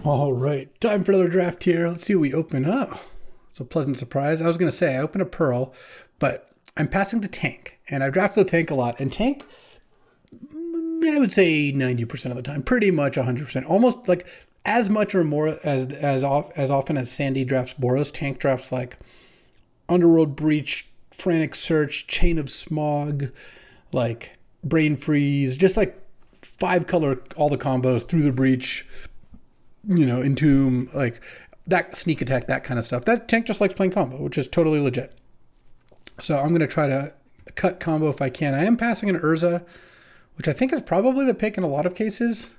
All right, time for another draft here. Let's see what we open up. It's a pleasant surprise. I was going to say I opened a Pearl, but I'm passing to Tank, and I've drafted the Tank a lot. And Tank, I would say 90% of the time, pretty much 100%, almost like as much or more as often as Sandy drafts Boros. Tank drafts like Underworld Breach, Frantic Search, Chain of Smog, like Brain Freeze, just like 5-color, all the combos through the breach, Entomb, like that sneak attack, that kind of stuff. That Tank just likes playing combo, which is totally legit. So I'm going to try to cut combo if I can. I am passing an Urza, which I think is probably the pick in a lot of cases.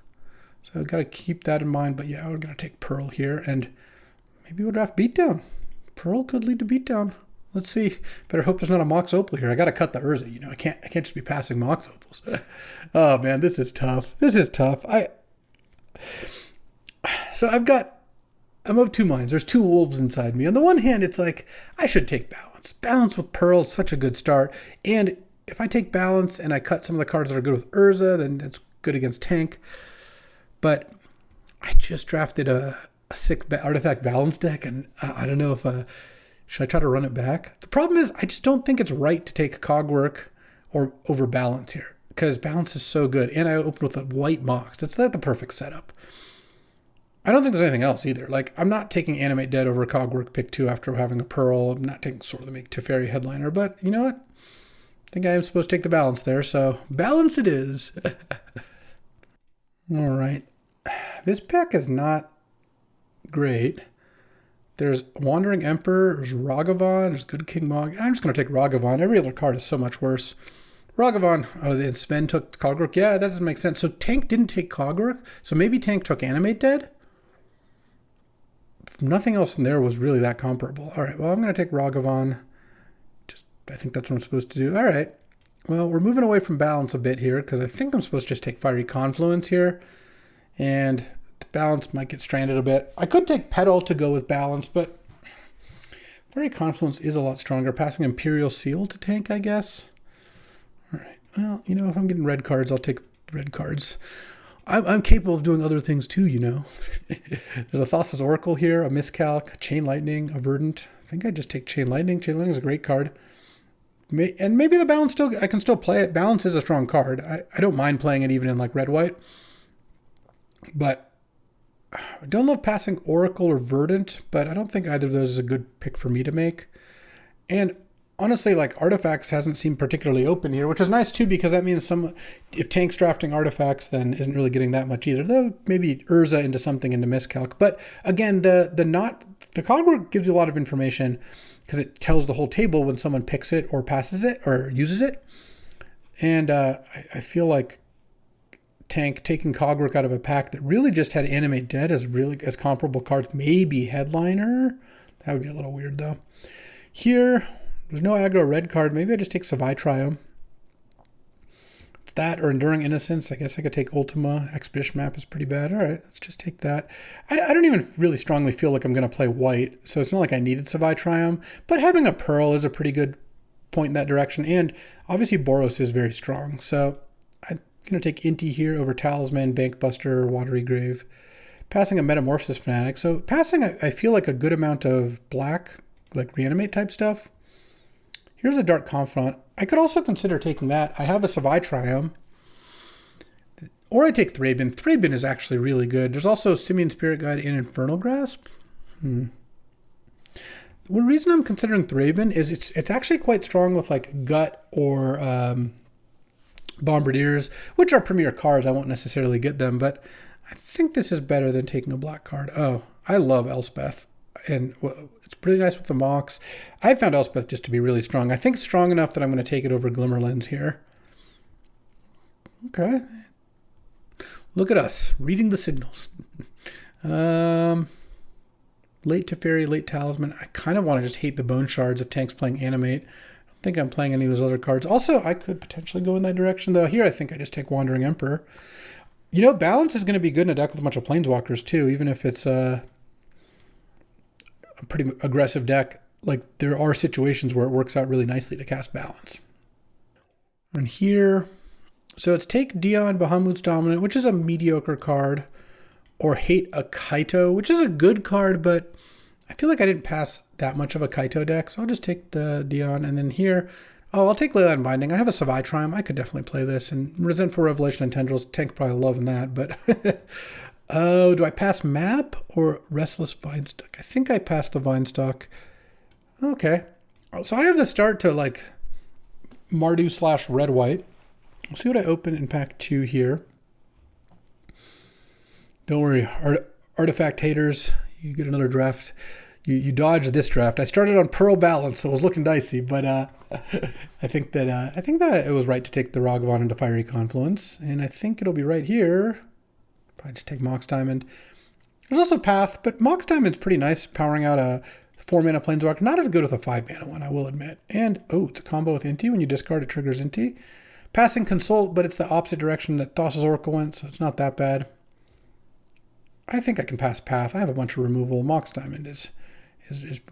So I've got to keep that in mind. But yeah, we're going to take Pearl here, and maybe we'll draft Beatdown. Pearl could lead to Beatdown. Let's see. Better hope there's not a Mox Opal here. I got to cut the Urza. I can't just be passing Mox Opals. Oh man, this is tough. So I'm of two minds. There's two wolves inside me. On the one hand, it's like, I should take Balance. Balance with Pearl is such a good start. And if I take Balance and I cut some of the cards that are good with Urza, then it's good against Tank. But I just drafted a sick artifact balance deck, and I don't know if should I try to run it back? The problem is I just don't think it's right to take Cogwork or over Balance here, because Balance is so good. And I opened with a white Mox. That's not the perfect setup. I don't think there's anything else either. Like, I'm not taking Animate Dead over Cogwork pick 2 after having a Pearl. I'm not taking Sword of the Make Teferi Headliner, but you know what? I think I am supposed to take the Balance there, so Balance it is. All right. This pack is not great. There's Wandering Emperor, there's Ragavan, there's Good King Mog. I'm just going to take Ragavan. Every other card is so much worse. Ragavan. Oh, then Sven took Cogwork. Yeah, that doesn't make sense. So Tank didn't take Cogwork, so maybe Tank took Animate Dead? Nothing else in there was really that comparable. All right, well, I'm going to take Ragavan. I think that's what I'm supposed to do. All right. Well, we're moving away from Balance a bit here, because I think I'm supposed to just take Fiery Confluence here. And the Balance might get stranded a bit. I could take Petal to go with Balance, but Fiery Confluence is a lot stronger. Passing Imperial Seal to Tank, I guess. All right. Well, if I'm getting red cards, I'll take red cards. I'm capable of doing other things too, There's a Thassa's Oracle here, a Miscalc, a Chain Lightning, a Verdant. I think I just take Chain Lightning. Chain Lightning is a great card. And maybe the Balance I can still play it. Balance is a strong card. I don't mind playing it even in like red-white. But I don't love passing Oracle or Verdant, but I don't think either of those is a good pick for me to make. And honestly, like, Artifacts hasn't seemed particularly open here, which is nice too, because that means if Tank's drafting Artifacts, then isn't really getting that much either. Though maybe Urza into something into Miscalc. But again, the Cogwork gives you a lot of information because it tells the whole table when someone picks it or passes it or uses it. And I feel like Tank taking Cogwork out of a pack that really just had Animate Dead as comparable cards, maybe Headliner. That would be a little weird though. Here, there's no aggro red card. Maybe I just take Savai Triome. It's that or Enduring Innocence. I guess I could take Ultima. Expedition Map is pretty bad. All right, let's just take that. I don't even really strongly feel like I'm going to play white, so it's not like I needed Savai Triome. But having a Pearl is a pretty good point in that direction. And obviously Boros is very strong. So I'm going to take Inti here over Talisman, Bankbuster, Watery Grave. Passing a Metamorphosis Fanatic. So passing, I feel like a good amount of black, like Reanimate type stuff. Here's a Dark Confidant. I could also consider taking that. I have a Savai Triome. Or I take Thraben. Thraben is actually really good. There's also Simian Spirit Guide and Infernal Grasp. The reason I'm considering Thraben is it's actually quite strong with like Gut or Bombardiers, which are premier cards. I won't necessarily get them, but I think this is better than taking a black card. Oh, I love Elspeth. And it's pretty nice with the Mox. I found Elspeth just to be really strong. I think strong enough that I'm going to take it over Glimmerlens here. Okay. Look at us, reading the signals. Late Teferi, late Talisman. I kind of want to just hate the Bone Shards if Tank's playing Animate. I don't think I'm playing any of those other cards. Also, I could potentially go in that direction, though. Here, I think I just take Wandering Emperor. Balance is going to be good in a deck with a bunch of Planeswalkers, too, even if it's a pretty aggressive deck. Like, there are situations where it works out really nicely to cast Balance. And here, so it's take Dion, Bahamut's Dominant, which is a mediocre card, or Hate a Kaito, which is a good card, but I feel like I didn't pass that much of a Kaito deck, so I'll just take the Dion. And then here, oh, I'll take Leyline Binding. I have a Savai Triumph. I could definitely play this. And Resentful Revelation and Tendrils, Tank probably loving that, but... Oh, do I pass Map or Restless Vinestock? I think I passed the Vinestock. Okay. So I have the start to like Mardu / red-white. We'll see what I open in pack 2 here. Don't worry, artifact haters, you get another draft. You dodged this draft. I started on Pearl Balance, so it was looking dicey, but I think that it was right to take the Ragavan into Fiery Confluence, and I think it'll be right here. Probably just take Mox Diamond. There's also Path, but Mox Diamond's pretty nice, powering out a 4-mana Planeswalker. Not as good with a 5-mana one, I will admit. And, oh, it's a combo with Inti. When you discard, it triggers Inti. Passing Consult, but it's the opposite direction that Thassa's Oracle went, so it's not that bad. I think I can pass Path. I have a bunch of removal. Mox Diamond is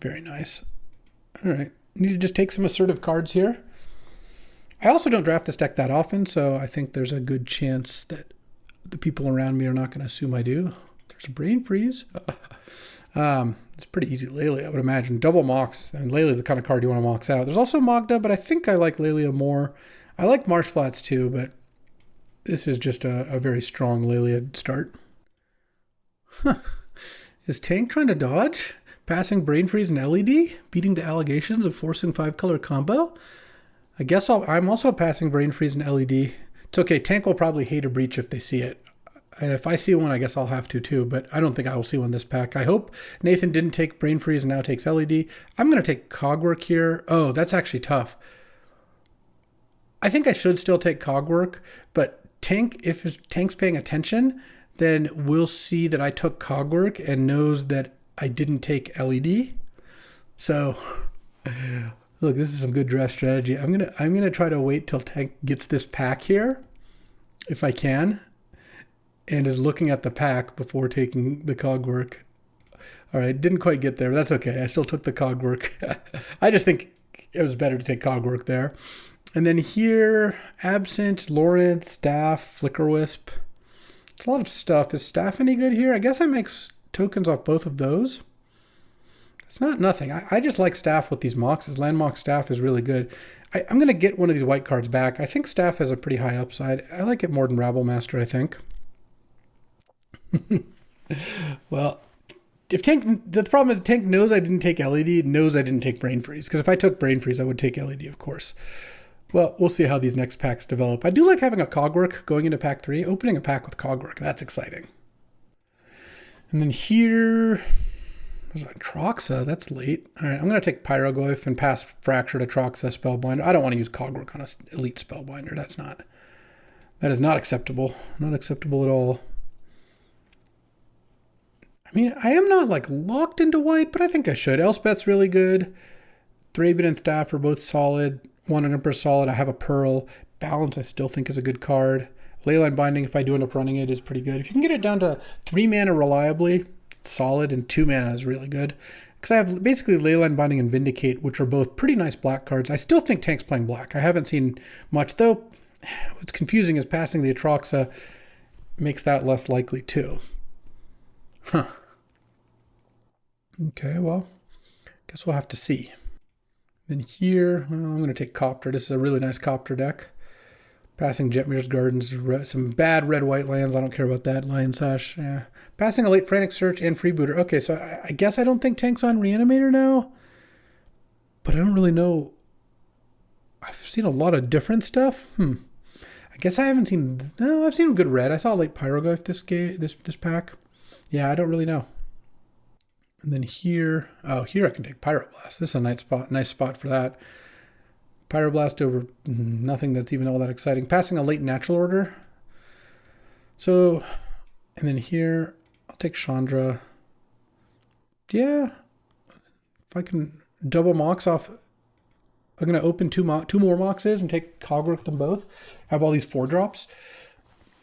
very nice. All right. Need to just take some assertive cards here. I also don't draft this deck that often, so I think there's a good chance that the people around me are not going to assume I do. There's a Brain Freeze. It's pretty easy Lelia, I would imagine. Double Mox, and Lelia is the kind of card you want to Mox out. There's also Magda, but I think I like Lelia more. I like Marsh Flats too, but this is just a very strong Lelia start. Huh. Is Tank trying to dodge? Passing Brain Freeze and LED? Beating the allegations of forcing 5-color combo? I guess I'm also passing Brain Freeze and LED. It's okay. Tank will probably hate a breach if they see it. And if I see one, I guess I'll have to too, but I don't think I will see one this pack. I hope Nathan didn't take Brain Freeze and now takes LED. I'm going to take Cogwork here. Oh, that's actually tough. I think I should still take Cogwork, but Tank, if Tank's paying attention, then we'll see that I took Cogwork and knows that I didn't take LED. So, look, this is some good draft strategy. I'm gonna try to wait till Tank gets this pack here, if I can, and is looking at the pack before taking the Cogwork. All right, didn't quite get there, but that's okay. I still took the Cogwork. I just think it was better to take Cogwork there. And then here, Absent, Lawrence, Staff, Flicker Wisp. It's a lot of stuff. Is Staff any good here? I guess I make tokens off both of those. It's not nothing. I just like Staff with these Moxes. Landmox Staff is really good. I'm going to get one of these white cards back. I think Staff has a pretty high upside. I like it more than Rabble Master, I think. Well, if Tank, the problem is Tank knows I didn't take LED, knows I didn't take Brain Freeze. Because if I took Brain Freeze, I would take LED, of course. Well, we'll see how these next packs develop. I do like having a Cogwork going into pack 3. Opening a pack with Cogwork, that's exciting. And then here, there's a Troxa, that's late. All right, I'm going to take Pyroglyph and pass Fracture to Troxa Spellbinder. I don't want to use Cogwork on an elite Spellbinder. That is not acceptable. Not acceptable at all. I mean, I am not like locked into white, but I think I should. Elspeth's really good. Thraben and Staff are both solid. One and Emperor solid. I have a Pearl. Balance I still think is a good card. Leyline Binding, if I do end up running it, is pretty good. If you can get it down to 3 mana reliably, solid, and 2 mana is really good. Because I have basically Leyline Binding and Vindicate, which are both pretty nice black cards. I still think Tank's playing black. I haven't seen much, though. What's confusing is passing the Atroxa makes that less likely, too. Huh. Okay, well, guess we'll have to see. Then here, well, I'm going to take Copter. This is a really nice Copter deck. Passing Jetmir's Gardens, some bad red-white lands. I don't care about that. Lion Sash, yeah. Passing a late Frantic Search and Freebooter. Okay, so I guess I don't think Tank's on Reanimator now. But I don't really know. I've seen a lot of different stuff. I guess I haven't seen... No, I've seen good red. I saw late Pyroglyph this pack. Yeah, I don't really know. And then here... Oh, here I can take Pyroblast. This is a nice spot for that. Pyroblast over nothing that's even all that exciting. Passing a late Natural Order. So, and then here, I'll take Chandra. Yeah. If I can double Mox off... I'm going to open two more Moxes and take Cogwork them both. Have all these 4-drops.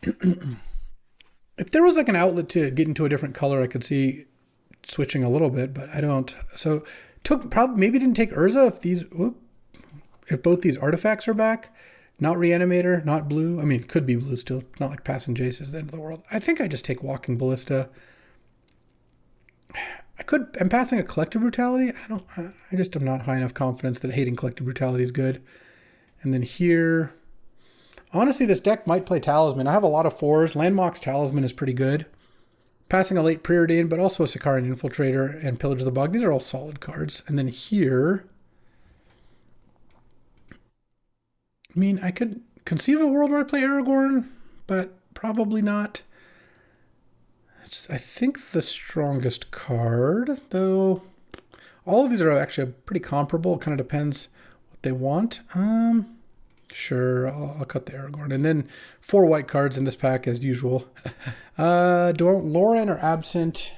If there was like an outlet to get into a different color, I could see switching a little bit, but I don't. So maybe didn't take Urza if both these artifacts are back. Not Reanimator, not blue. I mean, could be blue still. Not like passing Jace is the end of the world. I think I just take Walking Ballista. I'm passing a Collective Brutality. I just am not high enough confidence that hating Collective Brutality is good. And then here, honestly, this deck might play Talisman. I have a lot of 4s. Landmock's Talisman is pretty good. Passing a late Preordain, but also a Sicarian Infiltrator and Pillage of the Bog. These are all solid cards. And then here, I mean, I could conceive a world where I play Aragorn, but probably not. It's, I think, the strongest card, though. All of these are actually pretty comparable. It kind of depends what they want. Sure, I'll cut the Aragorn. And then 4 white cards in this pack as usual. Lauren or Absent.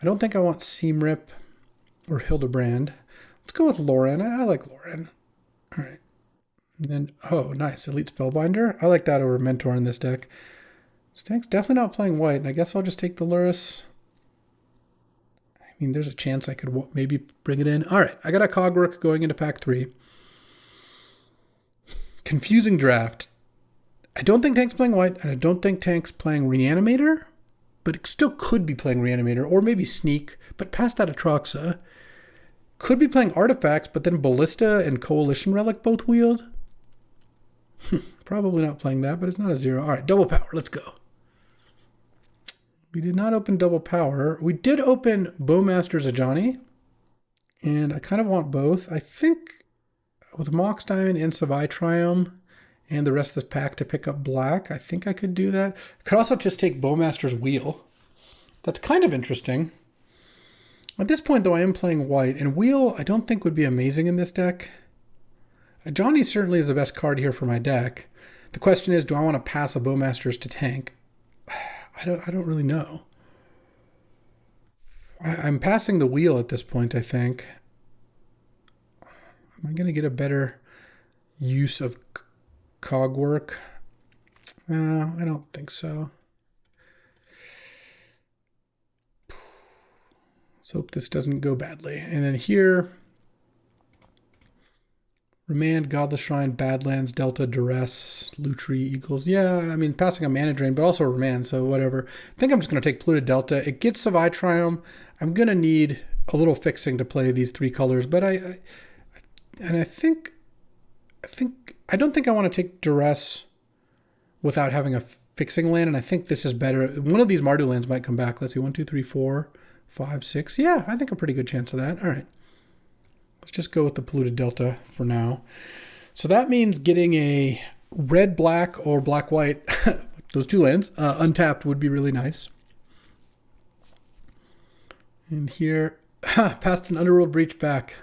I don't think I want Seamrip or Hildebrand. Let's go with Lauren. I like Lauren. All right. And then, oh, nice. Elite Spellbinder. I like that over Mentor in this deck. Stank's definitely not playing white, and I guess I'll just take the Lurrus. I mean, there's a chance I could maybe bring it in. All right, I got a Cogwork going into pack 3. Confusing draft. I don't think Tank's playing white, and I don't think Tank's playing Reanimator, but it still could be playing Reanimator, or maybe Sneak, but past that Atroxa. Could be playing Artifacts, but then Ballista and Coalition Relic both wield. Probably not playing that, but it's not a 0. All right, double power. Let's go. We did not open double power. We did open Bowmaster's Ajani, and I kind of want both. I think with Mox Diamond and Savai Triumph and the rest of the pack to pick up black, I think I could do that. I could also just take Bowmaster's Wheel. That's kind of interesting. At this point, though, I am playing white, and Wheel I don't think would be amazing in this deck. Ajani certainly is the best card here for my deck. The question is, do I want to pass a Bowmaster's to tank? I don't really know. I'm passing the Wheel at this point, I think. Am I going to get a better use of Cogwork? No, I don't think so. Let's hope this doesn't go badly. And then here, Remand, Godless Shrine, Badlands, Delta, Duress, Lutri, Eagles. Yeah, I mean, passing a Mana Drain, but also Remand, so whatever. I think I'm just going to take Polluted Delta. It gets Savai Triumph. I'm going to need a little fixing to play these 3 colors, but I don't think I want to take Duress without having a fixing land, and I think this is better. One of these Mardu lands might come back. Let's see, 1, 2, 3, 4, 5, 6. Yeah, I think a pretty good chance of that. All right. Let's just go with the Polluted Delta for now. So that means getting a red-black or black-white, those 2 lands, untapped would be really nice. And here, past an Underworld Breach back.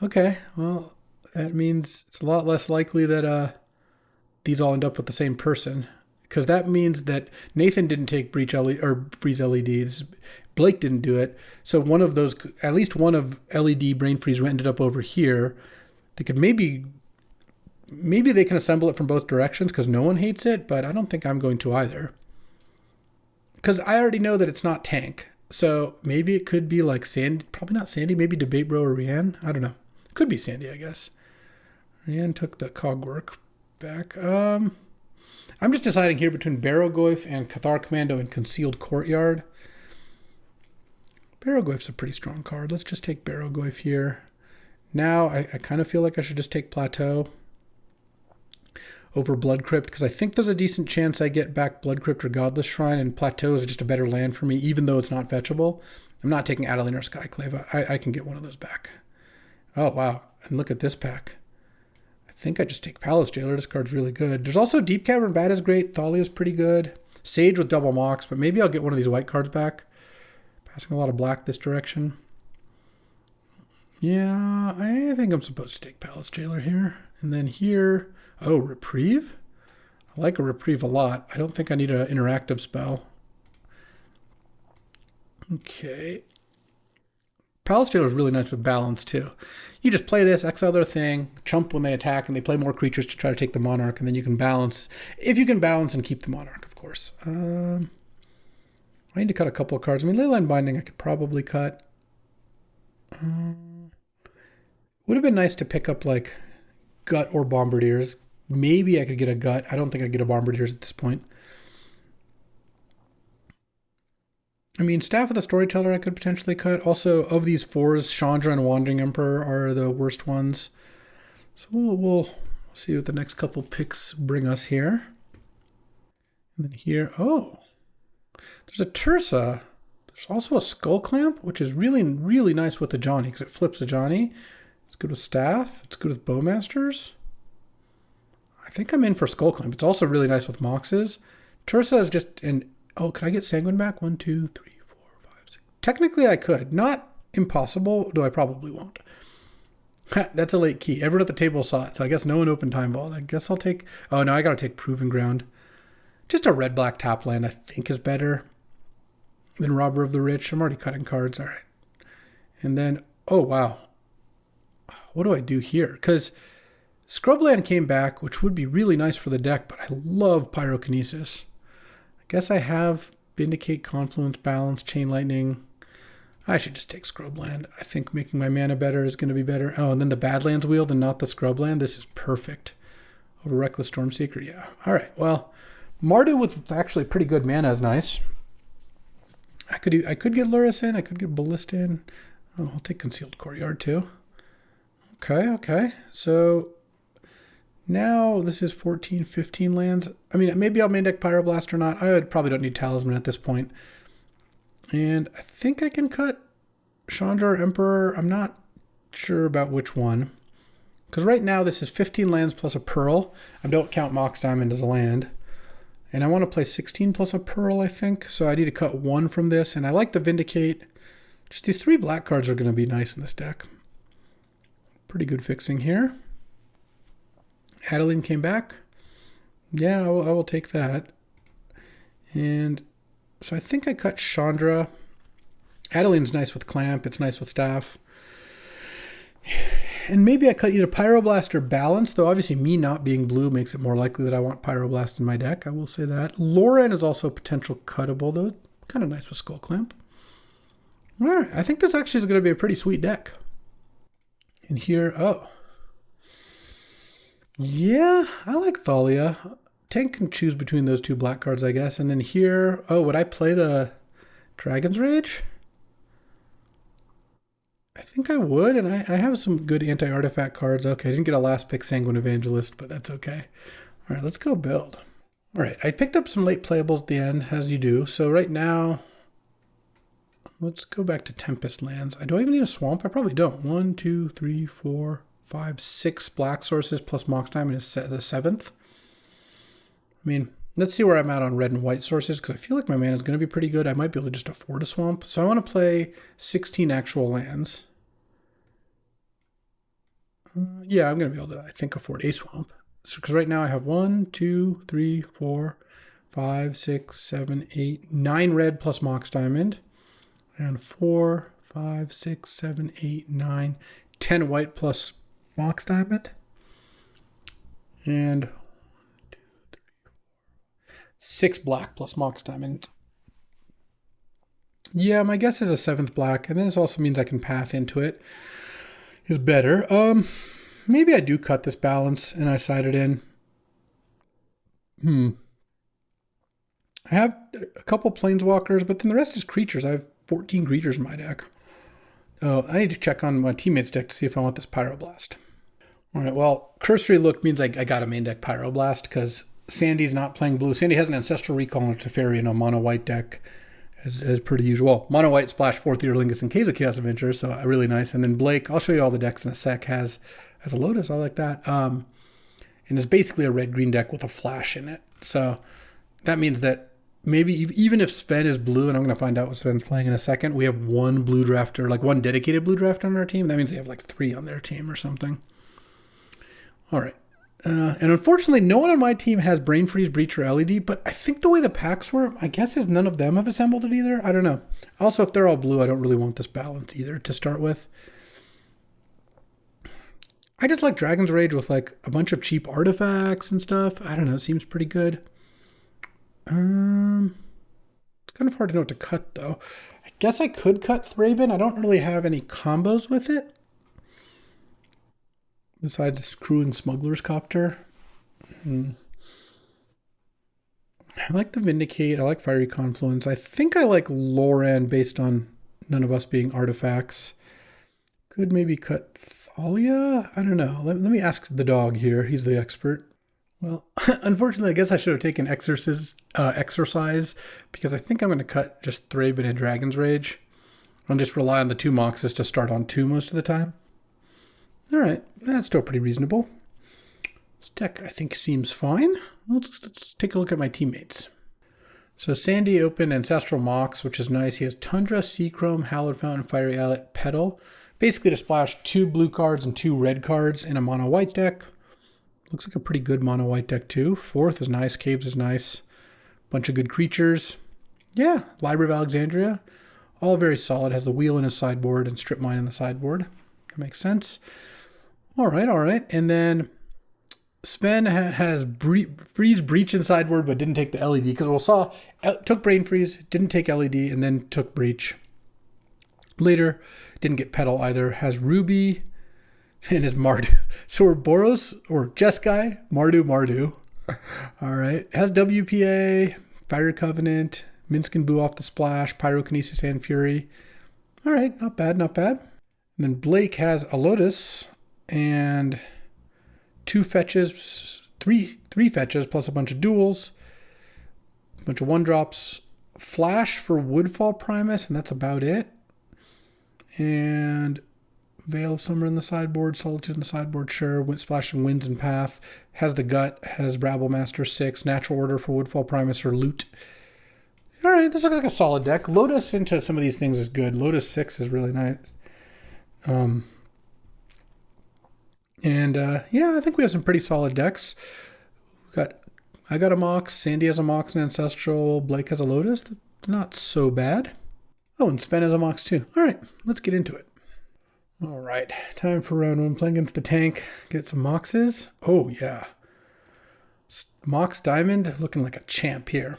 Okay, well, that means it's a lot less likely that these all end up with the same person. Because that means that Nathan didn't take Breach LED or Freeze LEDs. Blake didn't do it. So one of those, at least one of LED Brain Freeze ended up over here. They could maybe they can assemble it from both directions because no one hates it, but I don't think I'm going to either. Because I already know that it's not Tank. So maybe it could be like Sandy, probably not Sandy, maybe Debate Bro or Rianne. I don't know. It could be Sandy, I guess. Rianne took the Cogwork back. I'm just deciding here between Barrowgoyf and Cathar Commando and Concealed Courtyard. Barrowgoyf's a pretty strong card. Let's just take Barrowgoyf here. Now, I kind of feel like I should just take Plateau over Blood Crypt, because I think there's a decent chance I get back Blood Crypt or Godless Shrine, and Plateau is just a better land for me, even though it's not fetchable. I'm not taking Adeline or Skyclave. I can get one of those back. Oh, wow. And look at this pack. I think I just take Palace Jailer. This card's really good. There's also Deep Cavern Bat is great. Thalia's pretty good. Sage with double Mox, but maybe I'll get one of these white cards back. Passing a lot of black this direction. Yeah, I think I'm supposed to take Palace Jailer here. And then here, oh, Reprieve? I like a Reprieve a lot. I don't think I need an interactive spell. Okay. Palace Jailer is really nice with balance, too. You just play this, exile their thing, chump when they attack, and they play more creatures to try to take the Monarch, and then you can balance, if you can balance and keep the Monarch, of course. I need to cut a couple of cards. I mean, Leyline Binding I could probably cut. Would have been nice to pick up, like, Gut or Bombardiers. maybe I could get a gut. I don't think I get a Bombardiers at this point. I mean, Staff of the Storyteller I could potentially cut. Also, of these 4s, Chandra and Wandering Emperor are the worst ones. So we'll see what the next couple picks bring us here. And then here, oh, there's a Tersa. There's also a Skull Clamp, which is really, really nice with the Johnny because it flips the Johnny. It's good with Staff. It's good with Bowmasters. I think I'm in for Skull Clamp. It's also really nice with Moxes. Tersa is just an... Oh, could I get Sanguine back? 1, 2, 3, 4, 5, 6. Technically, I could. Not impossible, though I probably won't. That's a late key. Everyone at the table saw it, so I guess no one opened Time Vault. I guess I'll take... Oh, no, I got to take Proving Ground. Just a red-black tap land I think is better than Robber of the Rich. I'm already cutting cards. All right. And then... Oh, wow. What do I do here? Because Scrubland came back, which would be really nice for the deck, but I love Pyrokinesis. I guess I have Vindicate, Confluence, Balance, Chain Lightning. I should just take Scrubland. I think making my mana better is going to be better. Oh, and then the Badlands Wield and not the Scrubland. This is perfect. Over Reckless Stormseeker, yeah. All right, well, Mardu with actually pretty good mana is nice. I could get Luris in. I could get Ballista in. Oh, I'll take Concealed Courtyard too. Okay. So now this is 14, 15 lands. I mean, maybe I'll main deck Pyroblast or not. I probably don't need Talisman at this point. And I think I can cut Chandra or Emperor. I'm not sure about which one. Because right now this is 15 lands plus a Pearl. I don't count Mox Diamond as a land. And I want to play 16 plus a Pearl, I think. So I need to cut 1 from this. And I like the Vindicate. Just these 3 black cards are going to be nice in this deck. Pretty good fixing here. Adeline came back. Yeah, I will take that. And so I think I cut Chandra. Adeline's nice with Clamp. It's nice with Staff. And maybe I cut either Pyroblast or Balance, though obviously me not being blue makes it more likely that I want Pyroblast in my deck. I will say that. Lauren is also potential cuttable, though. Kind of nice with Skull Clamp. All right, I think this actually is going to be a pretty sweet deck. And here, oh. Yeah, I like Thalia. Tank can choose between those 2 black cards, I guess. And then here, oh, would I play the Dragon's Rage? I think I would, and I have some good anti-artifact cards. Okay, I didn't get a last pick Sanguine Evangelist, but that's okay. All right, let's go build. All right, I picked up some late playables at the end, as you do. So right now, let's go back to Tempest lands. Do I even need a swamp? I probably don't. 1, 2, 3, 4, 5, 6 black sources plus Mox Diamond is the 7th. I mean, let's see where I'm at on red and white sources, because I feel like my mana is going to be pretty good. I might be able to just afford a swamp. So I want to play 16 actual lands. Yeah, I'm going to be able to, I think, afford a swamp. So, because right now I have 1, 2, 3, 4, 5, 6, 7, 8, 9 red plus Mox Diamond. And 4, 5, 6, 7, 8, 9, 10 white plus Mox Diamond. And 1, 2, 3, 4, 6 black plus Mox Diamond. Yeah, my guess is a 7th black. And then this also means I can path into it. Is better. Maybe I do cut this Balance and I side it in. I have a couple Planeswalkers, but then the rest is creatures. I have 14 creatures in my deck. Oh, I need to check on my teammate's deck to see if I want this Pyroblast. All right, well, cursory look means I got to main deck Pyroblast because Sandy's not playing blue. Sandy has an Ancestral Recall and a Teferi in a mono-white deck. As per the usual. Mono white splash 4 Theaterlingus in case of Chaos Adventure, so really nice. And then Blake, I'll show you all the decks in a sec, has a Lotus, I like that. And it's basically a red-green deck with a flash in it. So that means that maybe even if Sven is blue, and I'm going to find out what Sven's playing in a second, we have 1 blue drafter, like 1 dedicated blue drafter on our team. That means they have like 3 on their team or something. All right. And unfortunately, no one on my team has Brain Freeze, Breach, or LED, but I think the way the packs were, my guess is none of them have assembled it either. I don't know. Also, if they're all blue, I don't really want this Balance either to start with. I just like Dragon's Rage with like a bunch of cheap artifacts and stuff. I don't know. It seems pretty good. It's kind of hard to know what to cut, though. I guess I could cut Thraben. I don't really have any combos with it. Besides Crew and Smuggler's Copter. I like the Vindicate. I like Fiery Confluence. I think I like Loran based on none of us being artifacts. Could maybe cut Thalia? I don't know. Let me ask the dog here. He's the expert. Well, unfortunately, I guess I should have taken exercise because I think I'm going to cut just Thraben and Dragon's Rage. I'll just rely on the 2 Moxes to start on 2 most of the time. All right, that's still pretty reasonable. This deck, I think, seems fine. Let's take a look at my teammates. So Sandy opened Ancestral Mox, which is nice. He has Tundra, Seachrome, Hallowed Fountain, Fiery Outlet, Petal. Basically to splash 2 blue cards and 2 red cards in a mono white deck. Looks like a pretty good mono white deck too. 4th is nice, Caves is nice. Bunch of good creatures. Yeah, Library of Alexandria. All very solid. Has the wheel in his sideboard and strip mine in the sideboard. That makes sense. All right. And then Sven has Freeze Breach in sideboard, but didn't take the LED because we saw took Brain Freeze, didn't take LED, and then took Breach. Later, didn't get Petal either. Has Ruby and his Mardu. So we're Boros or Jeskai, Mardu. All right. Has WPA, Fire Covenant, Minsk and Boo off the splash, Pyrokinesis and Fury. All right, not bad. And then Blake has a Lotus and 2 fetches, three fetches plus a bunch of duels, a bunch of 1-drops, Flash for Woodfall Primus, and that's about it. And Veil of Summer in the sideboard, Solitude in the sideboard, sure. Splashing Winds and Path. Has the Gut, has Rabblemaster 6, Natural Order for Woodfall Primus or Loot. All right, this looks like a solid deck. Lotus into some of these things is good. Lotus 6 is really nice. Yeah, I think we have some pretty solid decks. I got a Mox, Sandy has a Mox and Ancestral, Blake has a Lotus. Not so bad. Oh, and Sven has a Mox too. All right, let's get into it. All right, time for round 1. Playing against the tank. Get some Moxes. Oh, yeah. Mox Diamond looking like a champ here.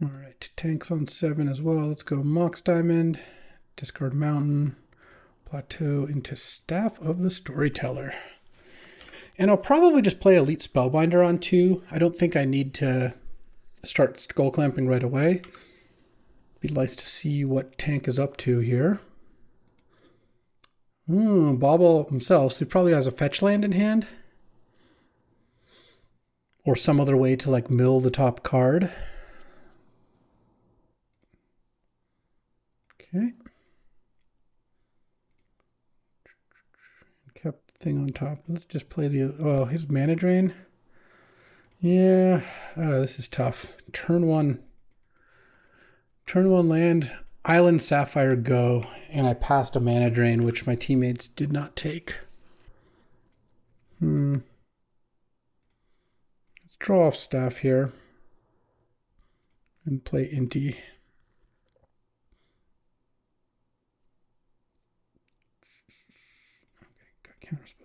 All right, tank's on 7 as well. Let's go Mox Diamond, discard Mountain, Plateau into Staff of the Storyteller. And I'll probably just play Elite Spellbinder on 2. I don't think I need to start Skull Clamping right away. Be nice to see what tank is up to here. Bobble himself, so he probably has a fetch land in hand. Or some other way to like mill the top card. Okay. Kept the thing on top. Let's just play his Mana Drain. Yeah, this is tough. Turn 1 land, Island Sapphire go, and I passed a Mana Drain, which my teammates did not take. Let's draw off Staff here and play Inti.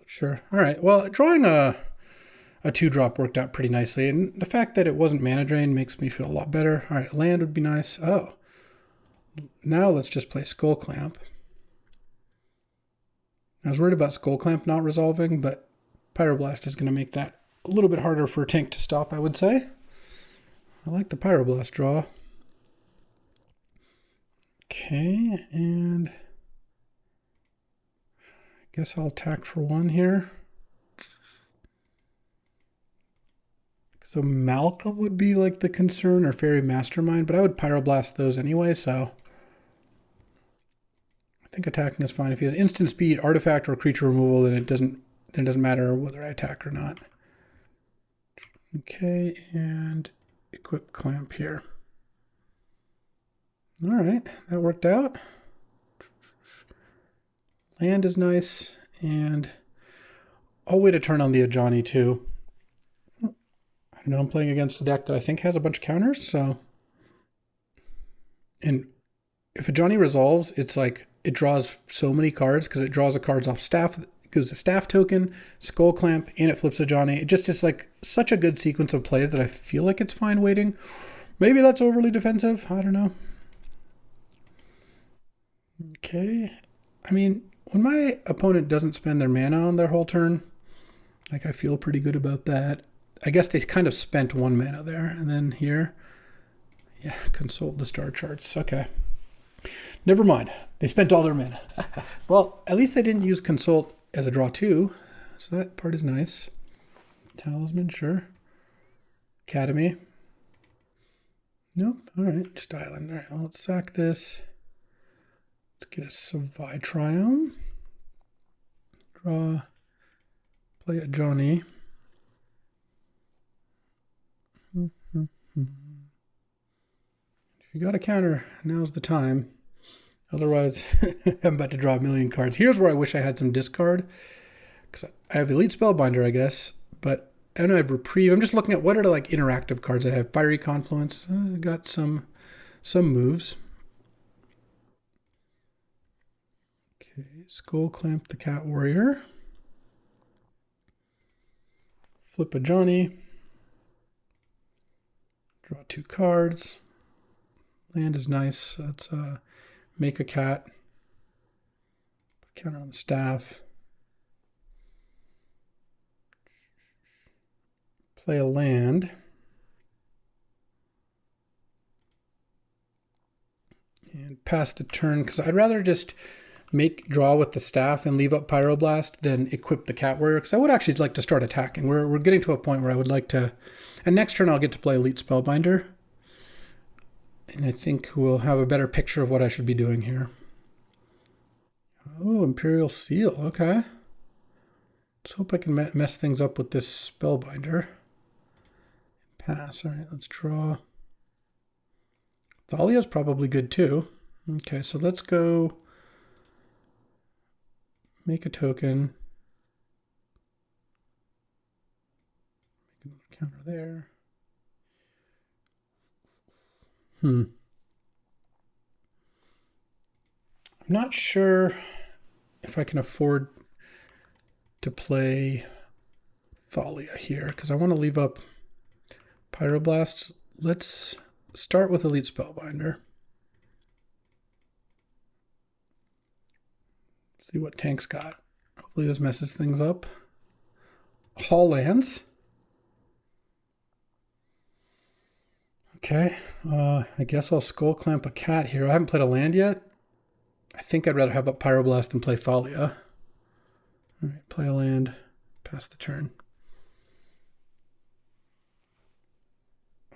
Sure. All right. Well, drawing a 2-drop worked out pretty nicely, and the fact that it wasn't Mana Drain makes me feel a lot better. All right, land would be nice. Oh, now let's just play Skull Clamp. I was worried about Skull Clamp not resolving, but Pyroblast is going to make that a little bit harder for a tank to stop, I would say. I like the Pyroblast draw. Okay, and guess I'll attack for 1 here. So Malcolm would be like the concern, or Fairy Mastermind, but I would Pyroblast those anyway, so I think attacking is fine. If he has instant speed, artifact, or creature removal, then it doesn't matter whether I attack or not. Okay, and equip Clamp here. All right, that worked out. Land is nice, and I'll wait a turn on the Ajani too. I know I'm playing against a deck that I think has a bunch of counters, so. And if Ajani resolves, it's like it draws so many cards because it draws the cards off Staff. It goes to Staff token, Skull Clamp, and it flips Ajani. It just is like such a good sequence of plays that I feel like it's fine waiting. Maybe that's overly defensive. I don't know. Okay. I mean, when my opponent doesn't spend their mana on their whole turn, like I feel pretty good about that. I guess they kind of spent 1 mana there. And then here, yeah, consult the star charts. Okay. Never mind. They spent all their mana. Well, at least they didn't use consult as a draw 2. So that part is nice. Talisman, sure. Academy. Nope. All right. Just island. All right. Well, let's sack this. Let's get a Savai Triumph. Draw. Play a Johnny. If you got a counter, now's the time. Otherwise, I'm about to draw a million cards. Here's where I wish I had some discard. Because I have Elite Spellbinder, I guess. But I don't have Reprieve. I'm just looking at what are the like interactive cards I have. Fiery Confluence. I got some moves. Okay, Skull Clamp the Cat Warrior. Flip a Johnny. Draw 2 cards. Land is nice. Let's make a cat. Counter on the staff. Play a land. And pass the turn, because I'd rather just draw with the staff and leave up Pyroblast than equip the Cat Warrior, because I would actually like to start attacking. We're getting to a point where I would like to... And next turn I'll get to play Elite Spellbinder. And I think we'll have a better picture of what I should be doing here. Oh, Imperial Seal, okay. Let's hope I can mess things up with this Spellbinder. Pass, all right, let's draw. Thalia's probably good too. Okay, so let's go make a token. Make another counter there. I'm not sure if I can afford to play Thalia here, because I want to leave up Pyroblasts. Let's start with Elite Spellbinder. See what Tank's got. Hopefully this messes things up. Haul lands. Okay, I guess I'll Skull Clamp a cat here. I haven't played a land yet. I think I'd rather have up Pyroblast than play Thalia. All right, play a land, pass the turn.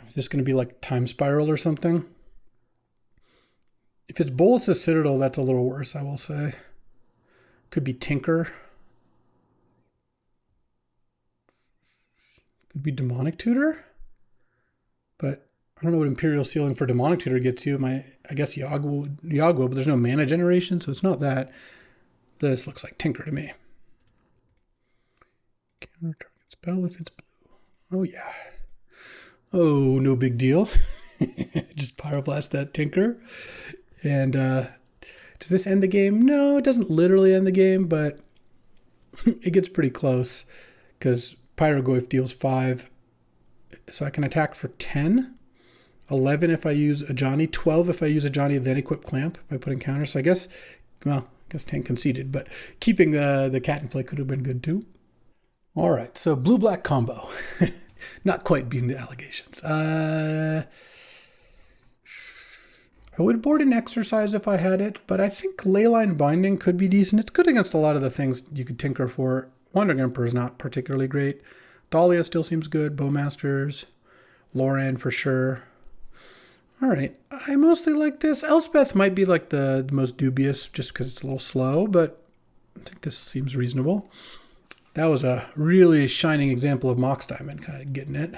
Is this going to be like Time Spiral or something? If it's Bolas's Citadel, that's a little worse, I will say. Could be Tinker. Could be Demonic Tutor. But I don't know what Imperial Sealing for Demonic Tutor gets you. I guess Yagwo, but there's no mana generation, so it's not that. This looks like Tinker to me. Counter target spell if it's blue. Oh, yeah. Oh, no big deal. Just Pyroblast that Tinker. And does this end the game? No, it doesn't literally end the game, but it gets pretty close because Pyrogoyf deals 5. So I can attack for 10. 11 if I use a Johnny. 12 if I use a Johnny, then equip Clamp by putting counter. So I guess, well, I guess Tank conceded, but keeping the cat in play could have been good too. All right, so blue-black combo. Not quite beating the allegations. I would board an Exercise if I had it, but I think Leyline Binding could be decent. It's good against a lot of the things you could tinker for. Wandering Emperor is not particularly great. Thalia still seems good. Bowmasters. Loran for sure. All right, I mostly like this. Elspeth might be like the most dubious just because it's a little slow, but I think this seems reasonable. That was a really shining example of Mox Diamond, kind of getting it.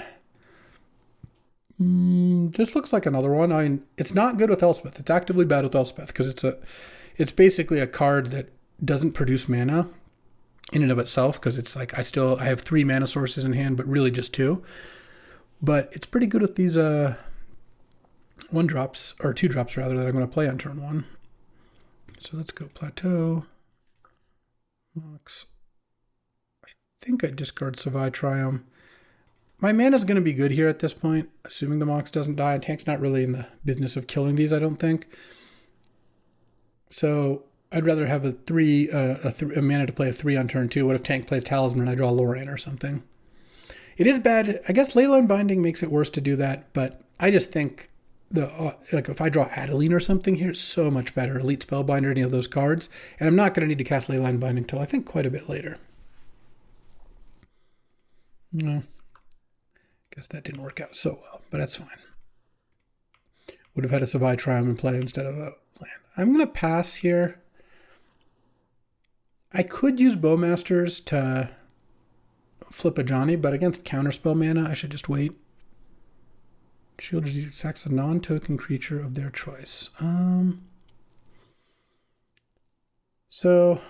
This looks like another one. I mean, it's not good with Elspeth. It's actively bad with Elspeth because it's basically a card that doesn't produce mana in and of itself, because it's like I have 3 mana sources in hand, but really just 2. But it's pretty good with these 1-drops, or 2-drops rather, that I'm going to play on turn 1. So let's go Plateau. Mox. I think I discard Savai Triumph. My mana's going to be good here at this point, assuming the Mox doesn't die. Tank's not really in the business of killing these, I don't think. So I'd rather have a mana to play a 3 on turn 2. What if Tank plays Talisman and I draw Loran or something? It is bad. I guess Leyline Binding makes it worse to do that, but I just think like if I draw Adeline or something here, it's so much better. Elite Spellbinder, any of those cards. And I'm not going to need to cast Leyline Binding until I think quite a bit later. No. Guess that didn't work out so well, but that's fine. Would have had a Savai Triumph in play instead of a land. I'm going to pass here. I could use Bowmasters to flip a Johnny, but against counterspell mana, I should just wait. Shield attacks a non-token creature of their choice. So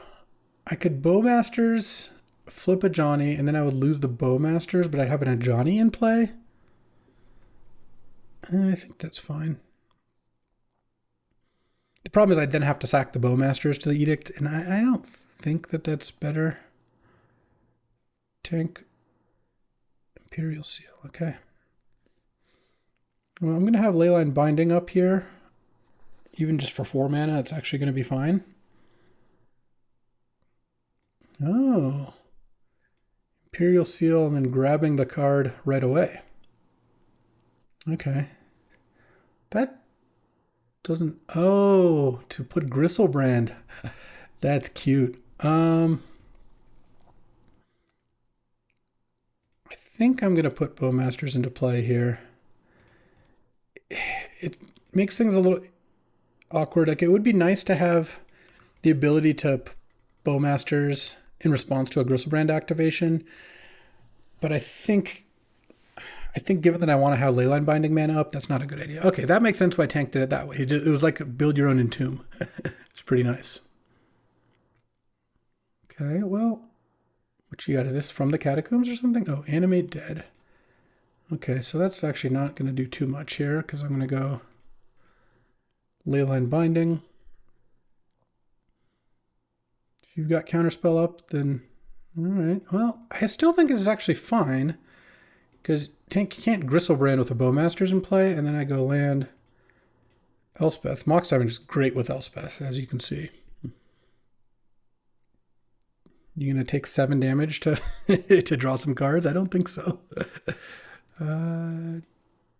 I could Bowmasters, flip a Johnny, and then I would lose the Bowmasters, but I'd have a Johnny in play. I think that's fine. The problem is I'd then have to sack the Bowmasters to the Edict, and I don't think that that's better. Tank Imperial Seal, okay. Well, I'm going to have Leyline Binding up here. Even just for 4 mana, it's actually going to be fine. Oh. Imperial Seal and then grabbing the card right away. Okay. That doesn't... Oh, to put Gristlebrand. That's cute. I think I'm going to put Bowmasters into play here. It makes things a little awkward. Like, it would be nice to have the ability to Bowmasters in response to a Gristlebrand activation, but I think given that I want to have Leyline Binding mana up, that's not a good idea. Okay, that makes sense why Tank did it that way. It was like build your own Entomb. It's pretty nice. Okay, well, what you got? Is this from the Catacombs or something? Oh, Animate Dead. Okay, so that's actually not going to do too much here because I'm going to go Leyline Binding. If you've got Counterspell up, then all right. Well, I still think this is actually fine because Tank can't Gristlebrand with a Bowmasters in play, and then I go land Elspeth. Mox Diamond is great with Elspeth, as you can see. You gonna take 7 damage to to draw some cards? I don't think so.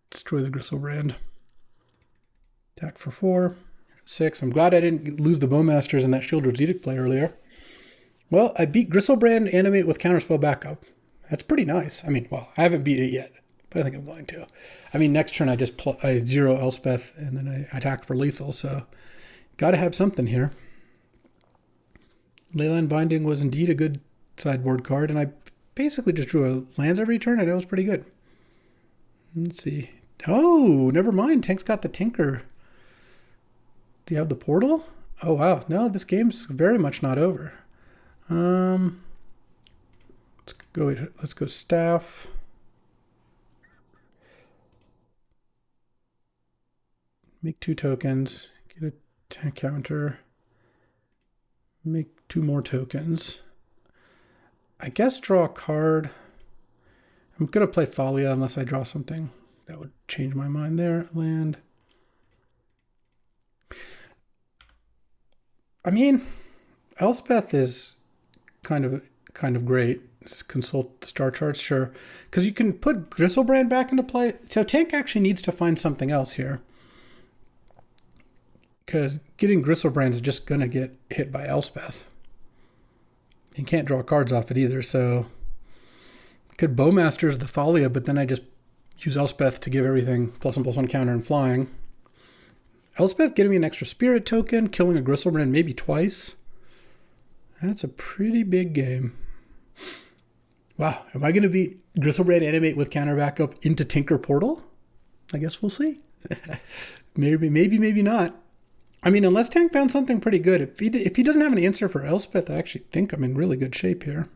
Destroy the Gristlebrand. Attack for 4. 6. I'm glad I didn't lose the Bowmasters in that Shieldred's Edict play earlier. Well, I beat Gristlebrand Animate with Counterspell backup. That's pretty nice. I mean, well, I haven't beat it yet, but I think I'm going to. I mean, next turn I zero Elspeth and then I attack for lethal, so got to have something here. Leyline Binding was indeed a good sideboard card, and I basically just drew a lands every turn, and it was pretty good. Let's see. Oh, never mind. Tank's got the Tinker. Do you have the Portal? Oh, wow. No, this game's very much not over. Let's go Staff. Make 2 tokens. Get a counter. Make 2 more tokens. I guess draw a card. I'm going to play Thalia unless I draw something that would change my mind there. Land. I mean, Elspeth is kind of great. Just consult the star charts, sure. Because you can put Gristlebrand back into play. So Tank actually needs to find something else here. Because getting Gristlebrand is just going to get hit by Elspeth. You can't draw cards off it either, so I could Bowmasters the Thalia, but then I just use Elspeth to give everything +1/+1 counter and flying. Elspeth getting me an extra spirit token, killing a Gristlebrand maybe twice. That's a pretty big game. Wow, am I going to beat Gristlebrand Animate with counter backup into Tinker Portal? I guess we'll see. maybe not. I mean, unless Tank found something pretty good. If he doesn't have an answer for Elspeth, I actually think I'm in really good shape here.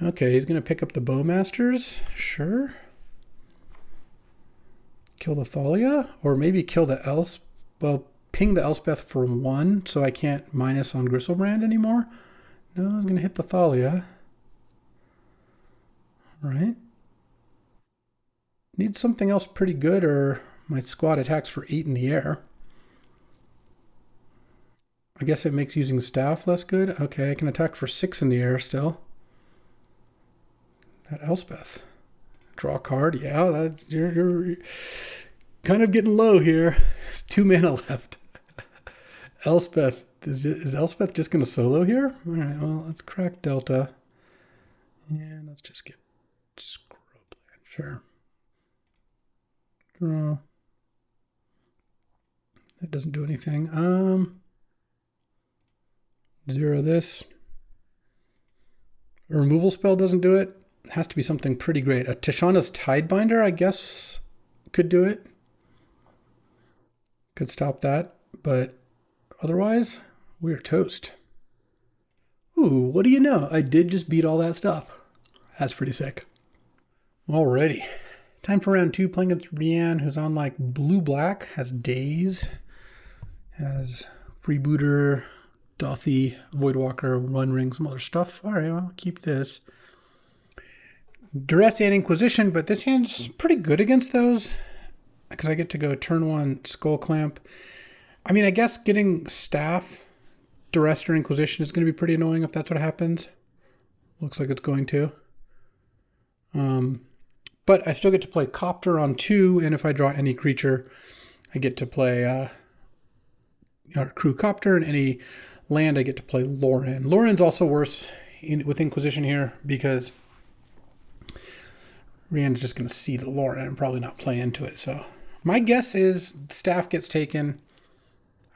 Okay, he's going to pick up the Bowmasters. Sure. Kill the Thalia, or maybe kill the well, ping the Elspeth for 1 so I can't minus on Gristlebrand anymore. No, I'm going to hit the Thalia. All right. Need something else pretty good, or my squad attacks for 8 in the air. I guess it makes using Staff less good. Okay, I can attack for 6 in the air still. That Elspeth. Draw a card. Yeah, that's you're kind of getting low here. There's 2 mana left. Elspeth. Is Elspeth just going to solo here? All right, well, let's crack Delta. And let's just get Scrubland. Sure. Draw. That doesn't do anything. Zero this. A removal spell doesn't do it. It has to be something pretty great. A Tishana's Tidebinder, I guess, could do it. Could stop that. But otherwise, we're toast. Ooh, what do you know? I did just beat all that stuff. That's pretty sick. Alrighty. Time for round 2, playing against Rianne, who's on like blue-black, has Daze, has Freebooter, Dothy, Voidwalker, One Ring, some other stuff. Alright, well, keep this. Duress and Inquisition, but this hand's pretty good against those because I get to go turn 1 Skull Clamp. I mean, I guess getting Staff, Duress, or Inquisition is going to be pretty annoying if that's what happens. Looks like it's going to. But I still get to play Copter on 2, and if I draw any creature, I get to play Crew Copter, and any land I get to play Lauren. Lauren's also worse with Inquisition here because Rianne's just going to see the Lauren and probably not play into it. So my guess is Staff gets taken,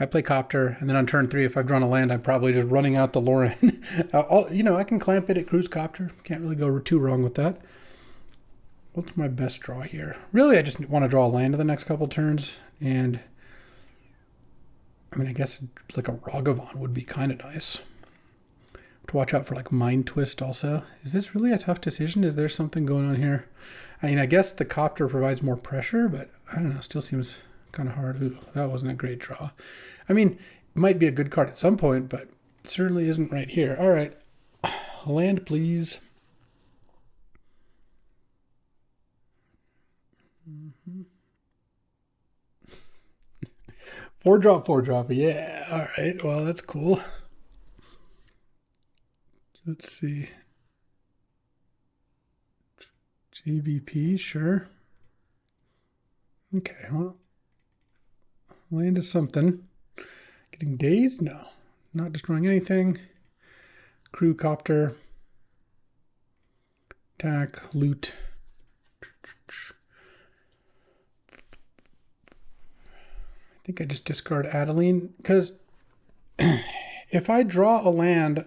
I play Copter, and then on turn 3, if I've drawn a land, I'm probably just running out the Lauren. I can clamp it at Cruise Copter. Can't really go too wrong with that. What's my best draw here? Really, I just want to draw a land in the next couple turns. And, I mean, I guess like a Ragavan would be kind of nice. To watch out for like Mind Twist also. Is this really a tough decision? Is there something going on here? I mean, I guess the Copter provides more pressure, but I don't know. Still seems kind of hard. Ooh, that wasn't a great draw. I mean, it might be a good card at some point, but it certainly isn't right here. All right. Land, please. Mm-hmm. 4 drop. Yeah. All right. Well, that's cool. Let's see. GVP, sure. Okay, well, land is something. Getting dazed? No. Not destroying anything. Crew Copter. Attack, loot. I think I just discard Adeline, because if I draw a land,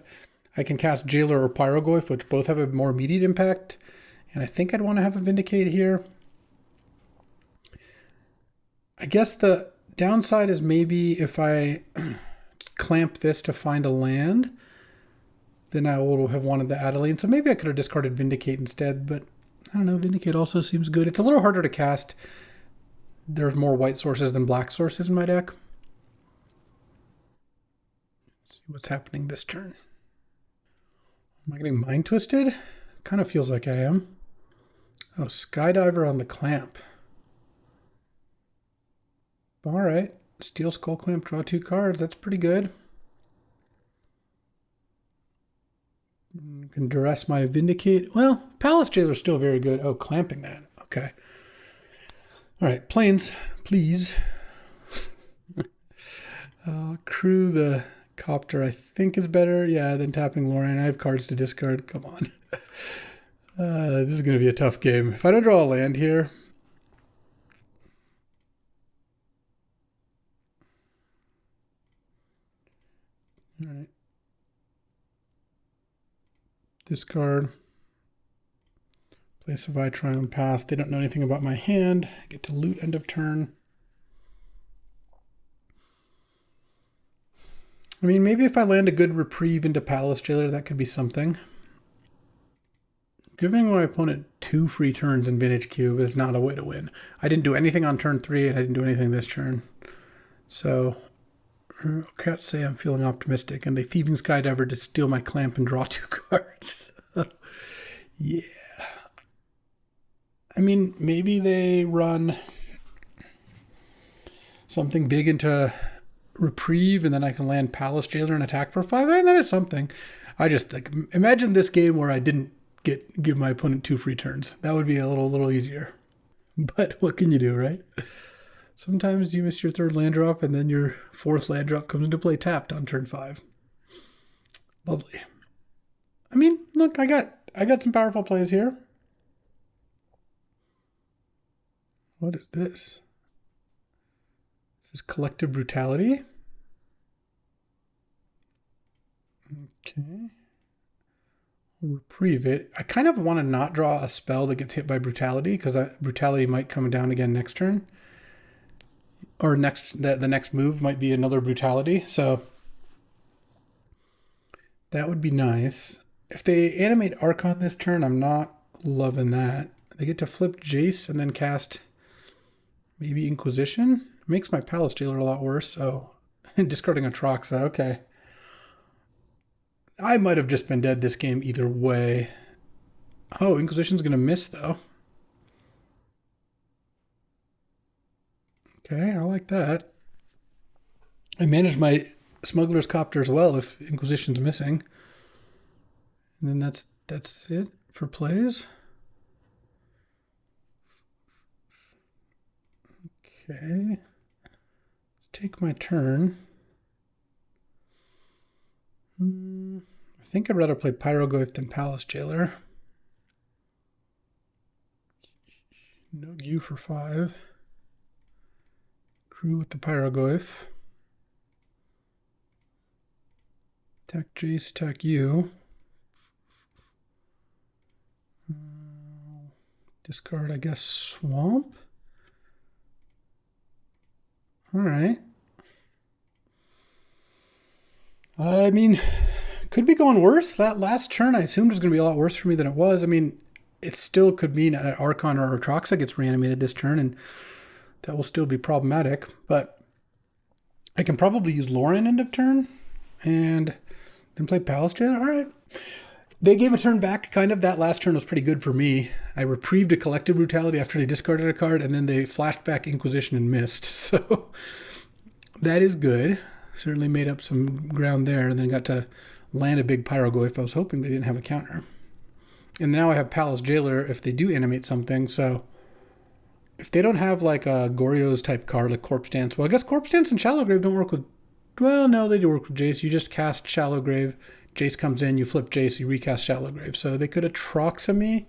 I can cast Jailer or Pyrogoyf, which both have a more immediate impact. And I think I'd want to have a Vindicate here. I guess the downside is maybe if I clamp this to find a land, then I would have wanted the Adeline. So maybe I could have discarded Vindicate instead, but I don't know. Vindicate also seems good. It's a little harder to cast. There's more white sources than black sources in my deck. Let's see what's happening this turn. Am I getting Mind Twisted? Kind of feels like I am. Oh, Skydiver on the clamp. All right. Steel Skull Clamp, draw 2 cards. That's pretty good. You can duress my Vindicate. Well, Palace Jailer is still very good. Oh, clamping that. Okay. All right. Plains, please. Crew the Copter, I think, is better. Yeah, than tapping Lauren. I have cards to discard. Come on. This is going to be a tough game. If I don't draw a land here. All right. Discard. Play Savai, Triumph, pass. They don't know anything about my hand. I get to loot end of turn. I mean, maybe if I land a good reprieve into Palace Jailer, that could be something. Giving my opponent 2 free turns in Vintage Cube is not a way to win. I didn't do anything on turn 3, and I didn't do anything this turn. So, I can't say I'm feeling optimistic. And they Thieving Skydiver to steal my clamp and draw 2 cards. Yeah. I mean, maybe they run something big into reprieve, and then I can land Palace Jailer and attack for 5. And that is something. I just like imagine this game where I didn't give my opponent 2 free turns. That would be a little easier. But what can you do, right? Sometimes you miss your 3rd land drop, and then your 4th land drop comes into play tapped on turn 5. Lovely. I mean, look, I got some powerful plays here. What is this? This is Collective Brutality. Okay. Reprieve it. I kind of want to not draw a spell that gets hit by Brutality, because Brutality might come down again next turn. Or the next move might be another Brutality. So that would be nice. If they animate Archon this turn, I'm not loving that. They get to flip Jace and then cast maybe Inquisition. Makes my Palace Jailer a lot worse. Oh, discarding a Troxa. Okay. I might have just been dead this game either way. Oh, Inquisition's going to miss, though. Okay, I like that. I managed my Smuggler's Copter as well if Inquisition's missing. And then that's it for plays. Okay. Let's take my turn. I think I'd rather play Pyroglyph than Palace Jailer. No you for 5. Crew with the Pyroglyph. Attack Jace, attack you. Discard, I guess, Swamp. All right. I mean, could be going worse. That last turn I assumed was going to be a lot worse for me than it was. I mean, it still could mean an Archon or a Troxa gets reanimated this turn, and that will still be problematic. But I can probably use Lauren end of turn and then play Palace Jailer. All right. They gave a turn back, kind of. That last turn was pretty good for me. I reprieved a Collective Brutality after they discarded a card, and then they flashed back Inquisition and missed. So that is good. Certainly made up some ground there, and then got to land a big Pyroglyph. I was hoping they didn't have a counter. And now I have Palace Jailer if they do animate something. So if they don't have like a Goryo's type card, like Corpse Dance, well, I guess Corpse Dance and Shallow Grave don't work with... Well, no, they do work with Jace. You just cast Shallow Grave. Jace comes in, you flip Jace, you recast Shallow Grave. So they could have Troxa me.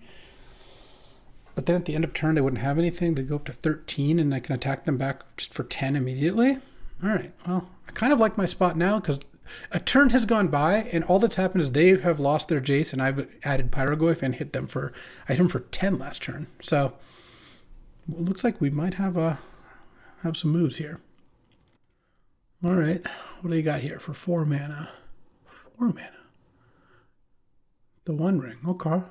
But then at the end of turn, they wouldn't have anything. They'd go up to 13, and I can attack them back just for 10 immediately. All right, well, I kind of like my spot now because a turn has gone by, and all that's happened is they have lost their Jace, and I've added Pyroglyph and hit them for... I hit them for 10 last turn. So it looks like we might have some moves here. All right, what do you got here for 4 mana? 4 mana. The One Ring, okay.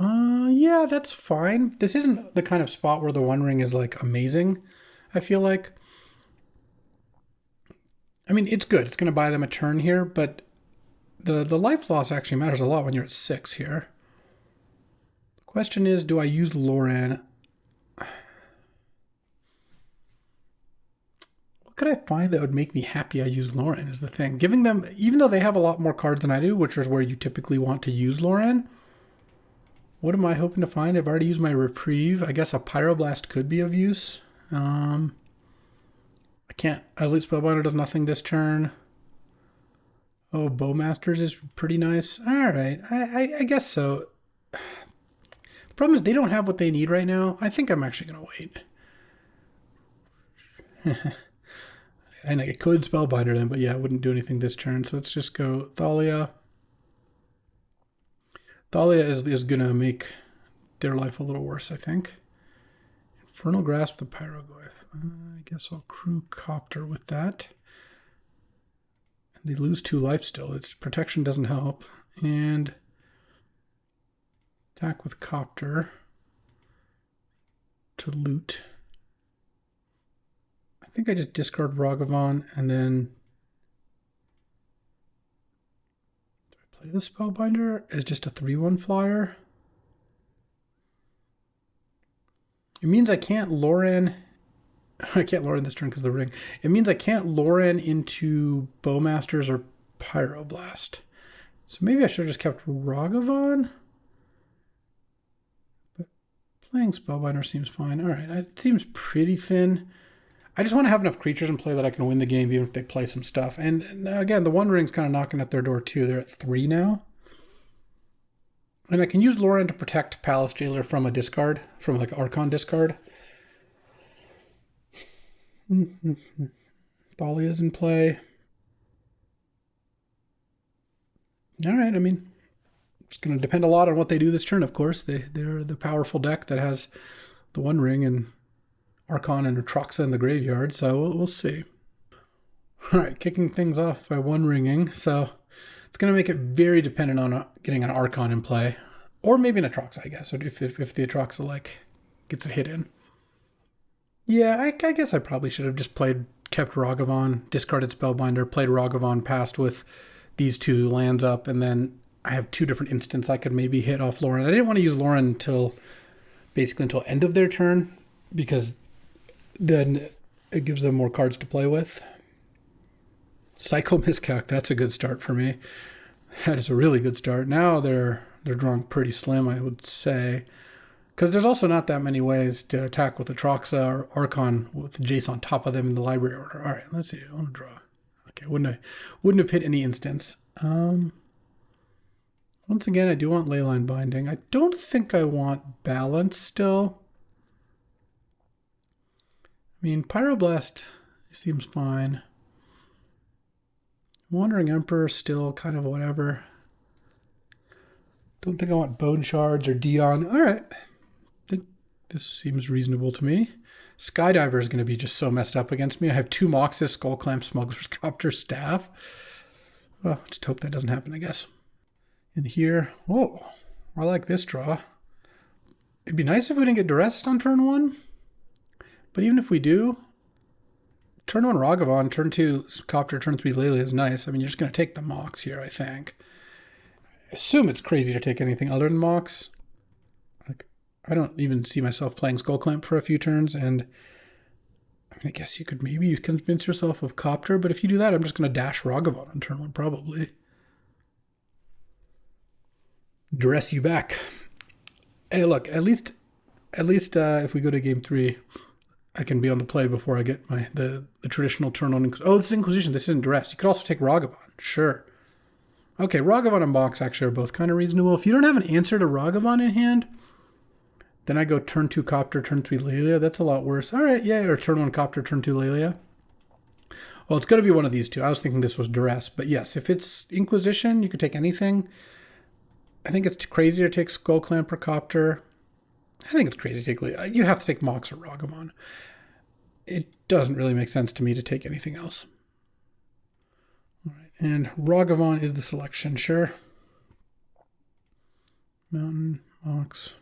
Yeah, that's fine. This isn't the kind of spot where the One Ring is like amazing, I feel like. I mean, it's good. It's going to buy them a turn here, but the life loss actually matters a lot when you're at 6 here. The question is, do I use Loran? What could I find that would make me happy I use Loran is the thing. Giving them, even though they have a lot more cards than I do, which is where you typically want to use Loran, what am I hoping to find? I've already used my Reprieve. I guess a Pyroblast could be of use. I can't. Elite Spellbinder does nothing this turn. Oh, Bowmasters is pretty nice. All right. I guess so. The problem is they don't have what they need right now. I think I'm actually going to wait. And I could Spellbinder them, but yeah, I wouldn't do anything this turn. So let's just go Thalia. Thalia is going to make their life a little worse, I think. Infernal Grasp the Pyroglyph. I guess I'll Crew Copter with that. And they lose 2 life still. Its protection doesn't help. And attack with Copter to loot. I think I just discard Ragavan and then do I play the Spellbinder as just a 3/1 flyer? It means I can't Loran. I can't Loran this turn because of the ring. It means I can't Loran into Bowmasters or Pyroblast. So maybe I should have just kept Ragavan. But playing Spellbinder seems fine. All right, it seems pretty thin. I just want to have enough creatures in play that I can win the game even if they play some stuff. And again, the One Ring's kind of knocking at their door too. They're at 3 now. And I can use Lauren to protect Palace Jailer from a discard, from like Archon discard. Thalia's in play. All right, I mean, it's going to depend a lot on what they do this turn, of course. They're the powerful deck that has the One Ring and Archon and Atroxa in the graveyard, so we'll see. All right, kicking things off by One Ringing, so it's going to make it very dependent on getting an Archon in play, or maybe an Atroxa, I guess, if the Atroxa like gets a hit in. Yeah, I guess I probably should have just kept Ragavan, discarded Spellbinder, played Ragavan, passed with these 2 lands up, and then I have 2 different instants I could maybe hit off Lauren. I didn't want to use Lauren until end of their turn, because then it gives them more cards to play with. Psycho Miscalc, that's a good start for me. That is a really good start. Now they're drawing pretty slim, I would say. Because there's also not that many ways to attack with Atroxa or Archon with Jace on top of them in the library order. All right, let's see. I want to draw. Okay, wouldn't have hit any instance. Once again, I do want Leyline Binding. I don't think I want Balance still. I mean, Pyroblast seems fine. Wandering Emperor still kind of whatever. Don't think I want Bone Shards or Dion. All right. I think this seems reasonable to me. Skydiver is going to be just so messed up against me. I have 2 Moxes, Skull Clamp, Smuggler's Copter, Staff. Well, just hope that doesn't happen, I guess. And here, whoa, I like this draw. It'd be nice if we didn't get Duress on turn 1. But even if we do, turn 1 Ragavan, turn 2 Copter, turn 3 Lelia is nice. I mean, you're just going to take the Mox here, I think. I assume it's crazy to take anything other than Mox. Like, I don't even see myself playing Skull Clamp for a few turns, and I mean, I guess you could maybe convince yourself of Copter, but if you do that, I'm just going to dash Ragavan on turn 1, probably. Dress you back. Hey, look, at least if we go to game 3, I can be on the play before I get the traditional turn on. Oh, this is Inquisition. This isn't Duress. You could also take Ragavan. Sure. Okay, Ragavan and Mox actually are both kind of reasonable. If you don't have an answer to Ragavan in hand, then I go turn 2 Copter, turn 3 Lelia. That's a lot worse. All right, yeah, or turn 1 Copter, turn 2 Lelia. Well, it's going to be one of these 2. I was thinking this was Duress. But yes, if it's Inquisition, you could take anything. I think it's crazy to take Skull Clamp or Copter. I think it's crazy to take Lelia. You have to take Mox or Ragavan. It doesn't really make sense to me to take anything else. All right, and Ragavan is the selection, sure. Mountain, Mox,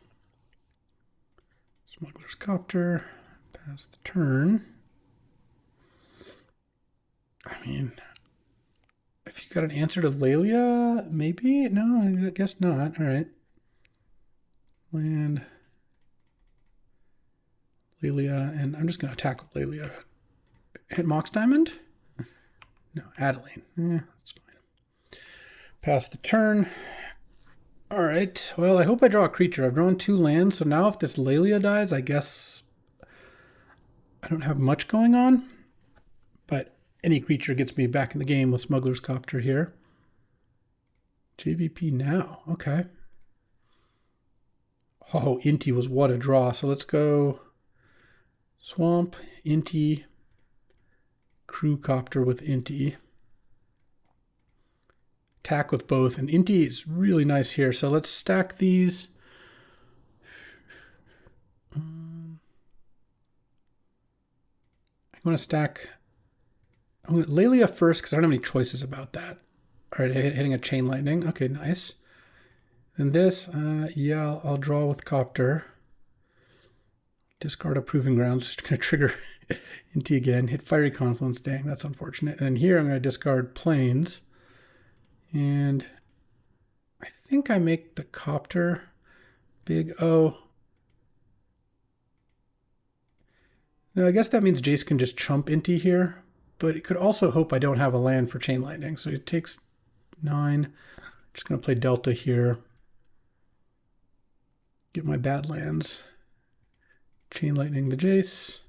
Smuggler's Copter, pass the turn. I mean, if you got an answer to Lelia, maybe? No, I guess not. All right. Land Lelia, and I'm just going to attack with Lelia. Hit Mox Diamond? No, Adeline. That's fine. Pass the turn. All right. Well, I hope I draw a creature. I've drawn 2 lands, so now if this Lelia dies, I guess I don't have much going on. But any creature gets me back in the game with Smuggler's Copter here. JVP now. Okay. Oh, Inti was what a draw. So let's go Swamp, Inti, Crew Copter with Inti. Attack with both. And Inti is really nice here. So let's stack these. I'm going to stack Lelia first because I don't have any choices about that. All right, hitting a Chain Lightning. Okay, nice. And this, yeah, I'll draw with Copter. Discard a Proving Grounds. Just going to trigger Inti again. Hit Fiery Confluence. Dang, that's unfortunate. And here I'm going to discard Plains. And I think I make the Copter big O. Now, I guess that means Jace can just chump Inti here. But it could also hope I don't have a land for Chain Lightning. So it takes 9. Just going to play Delta here. Get my Badlands. Chain Lightning the Jace.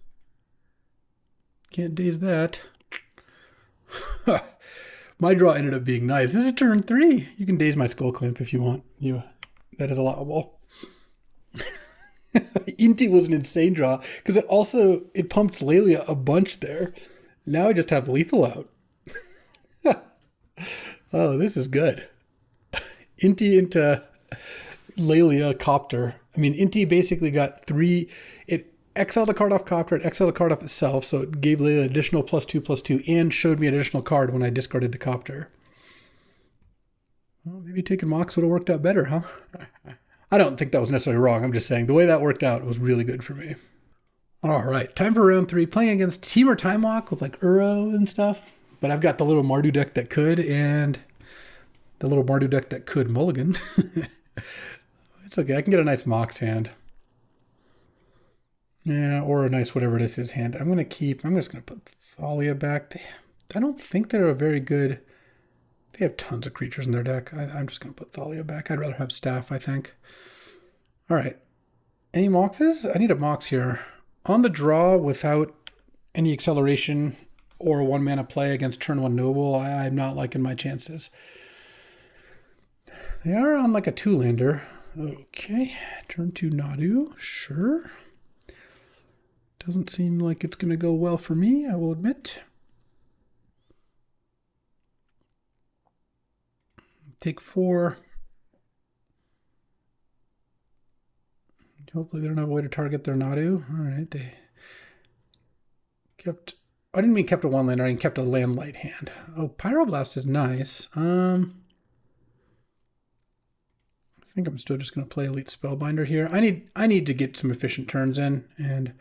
Can't daze that. My draw ended up being nice. This is turn 3. You can daze my Skull Clamp if you want. That is allowable. Inti was an insane draw because it pumped Lelia a bunch there. Now I just have lethal out. Oh, this is good. Inti into Lelia Copter. I mean, Inti basically got 3. It exiled a card off Copter, it exiled a card off itself, so it gave Lelia additional +2/+2 and showed me an additional card when I discarded the Copter. Well, maybe taking Mox would have worked out better, huh? I don't think that was necessarily wrong. I'm just saying the way that worked out was really good for me. All right, time for round 3. Playing against Temur Timewalk with like Uro and stuff. But I've got the little Mardu deck that could, and the little Mardu deck that could mulligan. It's okay. I can get a nice Mox hand. Yeah, or a nice whatever this is hand. I'm just going to put Thalia back. I don't think they're a very good... They have tons of creatures in their deck. I'm just going to put Thalia back. I'd rather have Staff, I think. All right. Any Moxes? I need a Mox here. On the draw without any acceleration or a 1-mana play against turn 1 Noble, I'm not liking my chances. They are on like a 2-lander. Okay. Turn 2 Nadu. Sure. Doesn't seem like it's going to go well for me, I will admit. Take 4. Hopefully they don't have a way to target their Nadu. All right, they kept... I didn't mean kept a 1-lander, I mean kept a land light hand. Oh, Pyroblast is nice. I think I'm still just going to play Elite Spellbinder here. I need to get some efficient turns in, and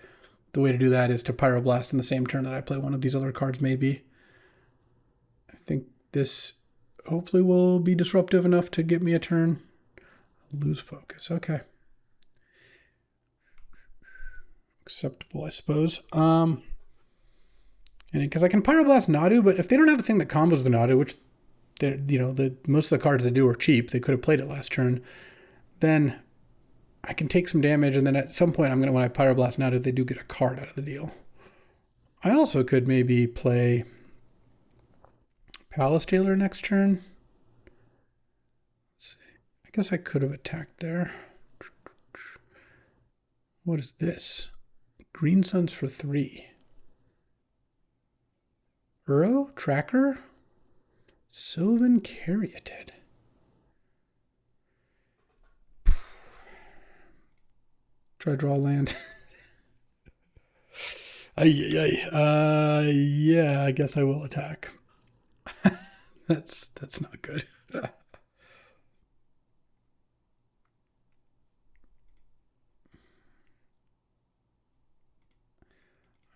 the way to do that is to Pyroblast in the same turn that I play one of these other cards, maybe. I think this hopefully will be disruptive enough to get me a turn. Lose focus. Okay. Acceptable, I suppose. And because I can Pyroblast Nadu, but if they don't have a thing that combos the Nadu, which most of the cards they do are cheap, they could have played it last turn, then I can take some damage, and then at some point when I Pyroblast Nadu, they do get a card out of the deal. I also could maybe play Palace Jailer next turn. Let's see. I guess I could have attacked there. What is this? Green Suns for 3. Uro? Tracker? Sylvan Caryatid. Try draw land. Yeah, I guess I will attack. That's not good.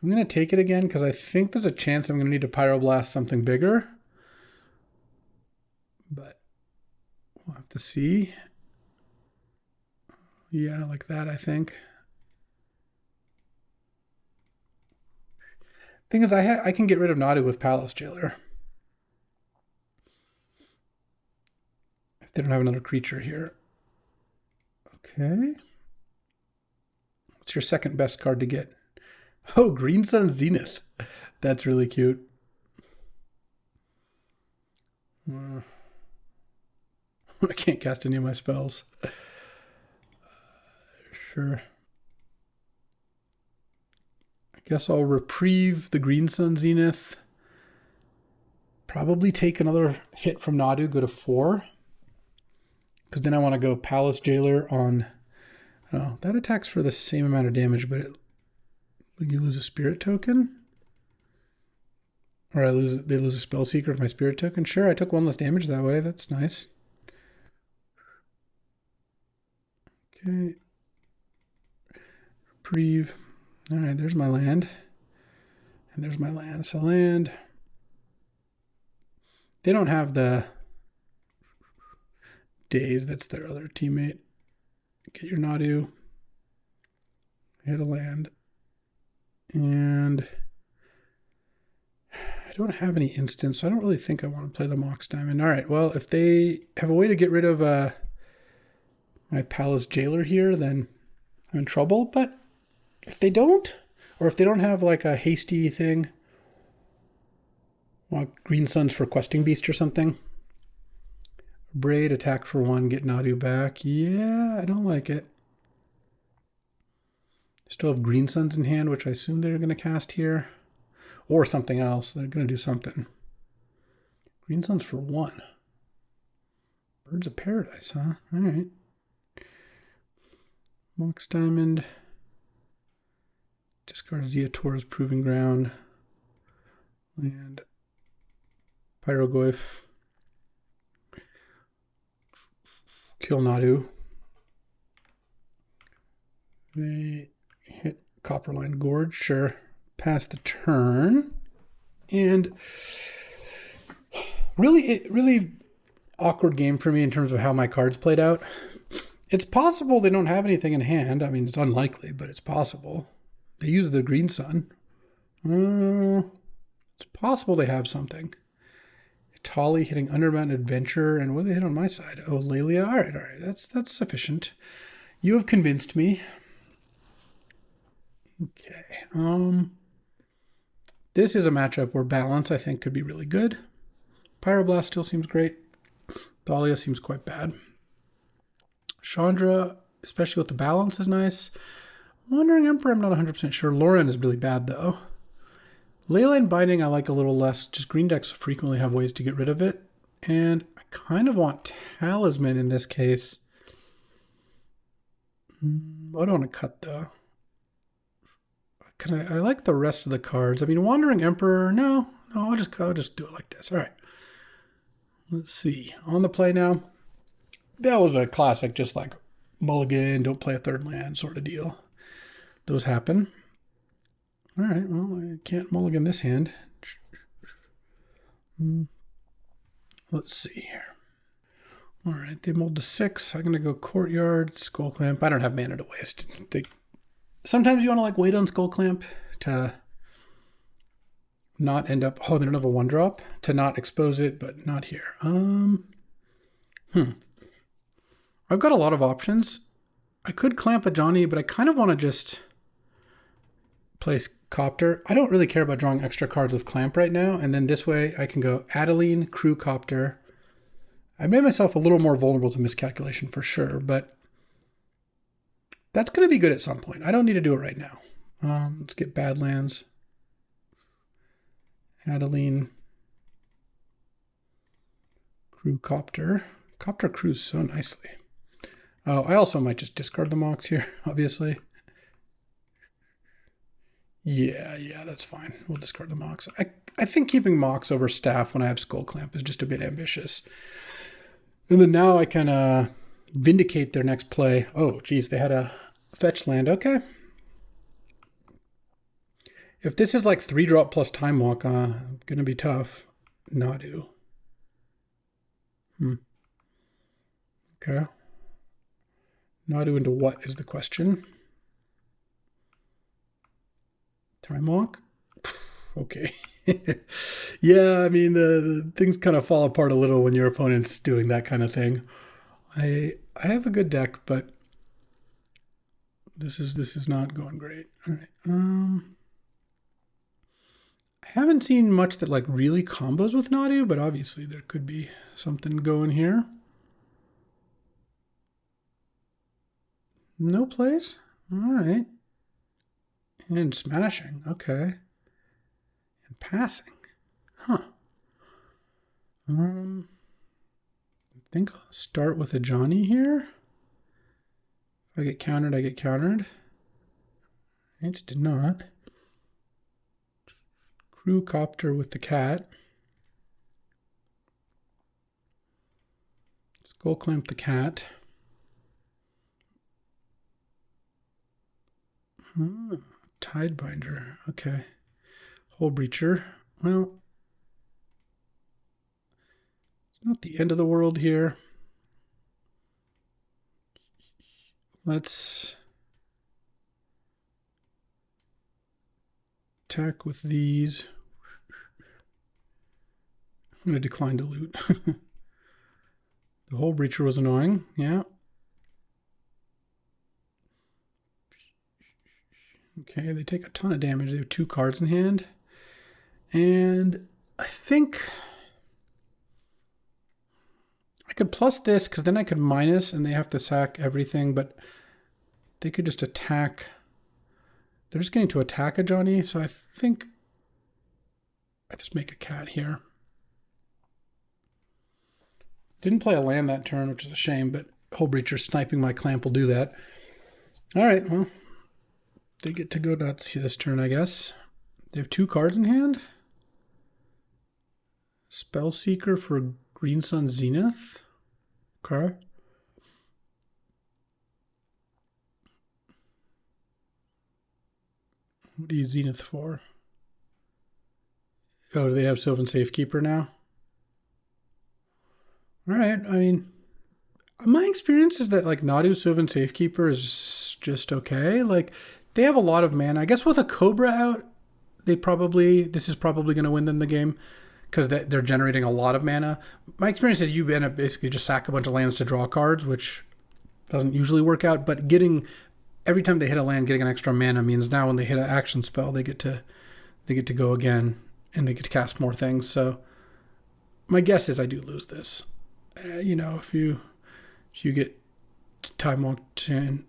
I'm going to take it again because I think there's a chance I'm going to need to Pyroblast something bigger. But we'll have to see. Yeah, like that, I think. Thing is, I can get rid of Nadu with Palace Jailer. If they don't have another creature here. Okay. What's your second best card to get? Oh, Green Sun Zenith. That's really cute. I can't cast any of my spells. Sure. I guess I'll reprieve the Green Sun Zenith. Probably take another hit from Nadu, go to 4. Because then I want to go Palace Jailer on... Oh, that attacks for the same amount of damage, but you lose a Spirit token? Or they lose a Spell Seeker with my Spirit token? Sure, I took 1 less damage that way. That's nice. Okay. Reprieve. All right, there's my land. And there's my land. So land. They don't have the Daze. That's their other teammate. Get your Nadu. Hit a land. And I don't have any instants, so I don't really think I want to play the Mox Diamond. All right, well, if they have a way to get rid of my Palace Jailer here, then I'm in trouble. But if they don't, or if they don't have like a hasty thing, want Green Suns for Questing Beast or something. Braid, attack for 1, get Nadu back. Yeah, I don't like it. Still have Green Suns in hand, which I assume they're going to cast here. Or something else. They're going to do something. Green Suns for 1. Birds of Paradise, huh? All right. Mox Diamond. Discard Zeator's Proving Ground. Land. Pyrogoyf. Kill Nadu. They hit Copperline Gorge. Sure. Pass the turn. And really awkward game for me in terms of how my cards played out. It's possible they don't have anything in hand. I mean, it's unlikely, but it's possible. They use the Green Sun. It's possible they have something. Tali hitting Undermountain Adventure, and what did they hit on my side? Oh, Lelia. All right. That's sufficient. You have convinced me. Okay. This is a matchup where balance, I think, could be really good. Pyroblast still seems great. Thalia seems quite bad. Chandra, especially with the balance, is nice. Wandering Emperor, I'm not 100% sure. Lauren is really bad, though. Leyline Binding I like a little less. Just green decks frequently have ways to get rid of it. And I kind of want Talisman in this case. I don't want to cut, though. I like the rest of the cards. I mean, Wandering Emperor, no, I'll just do it like this. All right. Let's see. On the play now. That was a classic, just like mulligan, don't play a third land sort of deal. Those happen. All right, well, I can't mulligan this hand. Let's see here. All right, they mulled to 6. I'm going to go Courtyard, Skull Clamp. I don't have mana to waste. Sometimes you want to like wait on Skull Clamp to not end up... Oh, they don't have a 1-drop? To not expose it, but not here. I've got a lot of options. I could clamp a Johnny, but I kind of want to just place Copter. I don't really care about drawing extra cards with Clamp right now, and then this way I can go Adeline, Crew, Copter. I made myself a little more vulnerable to miscalculation for sure, but that's going to be good at some point. I don't need to do it right now. Let's get Badlands. Adeline, Crew, Copter. Copter crews so nicely. Oh, I also might just discard the Mox here, obviously. Yeah, that's fine. We'll discard the Mox. I think keeping Mox over Staff when I have Skull Clamp is just a bit ambitious. And then now I can vindicate their next play. Oh, geez, they had a fetch land. Okay. If this is like 3-drop plus Time Walk, going to be tough. Nadu. Okay. Nadu into what is the question? Time Walk? Okay. Yeah, I mean, the things kind of fall apart a little when your opponent's doing that kind of thing. I have a good deck, but this is not going great. All right. I haven't seen much that like really combos with Nadu, but obviously there could be something going here. No plays? All right. And smashing. Okay. And passing. Huh. I think I'll start with a Johnny here. If I get countered, I get countered. I just did not. Crew Copter with the cat. Skull Clamp the cat. Tidebinder. Okay. Hole Breacher. Well, it's not the end of the world here. Let's attack with these. I'm going to decline to loot. The whole breacher was annoying. Yeah. Okay, they take a ton of damage. They have 2 cards in hand. And I think I could plus this because then I could minus and they have to sack everything, but they could just attack. They're just getting to attack a Johnny, so I think I just make a cat here. Didn't play a land that turn, which is a shame, but Hull Breacher sniping my clamp will do that. All right, well, they get to go nuts this turn, I guess. They have 2 cards in hand. Spellseeker for Green Sun Zenith. Okay. What do you Zenith for? Oh, do they have Sylvan Safekeeper now? All right, I mean, my experience is that like Nadu Sylvan Safekeeper is just okay. Like they have a lot of mana. I guess with a Cobra out, this is probably going to win them the game because they're generating a lot of mana. My experience is you end up basically just sack a bunch of lands to draw cards, which doesn't usually work out. But every time they hit a land, getting an extra mana means now when they hit an action spell, they get to go again and they get to cast more things. So my guess is I do lose this. If you get Time Walk and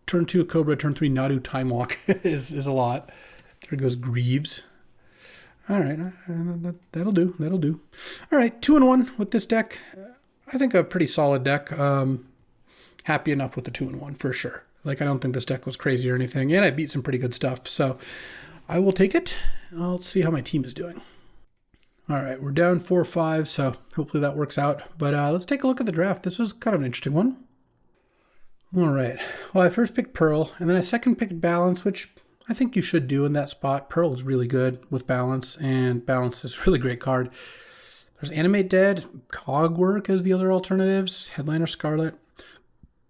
turn 2 Cobra, turn 3 Nadu Time Walk is a lot. There goes Greaves. All right, that'll do. All right, 2-1 with this deck. I think a pretty solid deck. Happy enough with the 2-1 for sure. Like I don't think this deck was crazy or anything, and I beat some pretty good stuff. So I will take it. I'll see how my team is doing. All right, we're down 4-5, so hopefully that works out. But let's take a look at the draft. This was kind of an interesting one. All right. Well, I first picked Pearl, and then I second picked Balance, which I think you should do in that spot. Pearl is really good with Balance, and Balance is a really great card. There's Animate Dead, Cogwork as the other alternatives, Headliner Scarlet.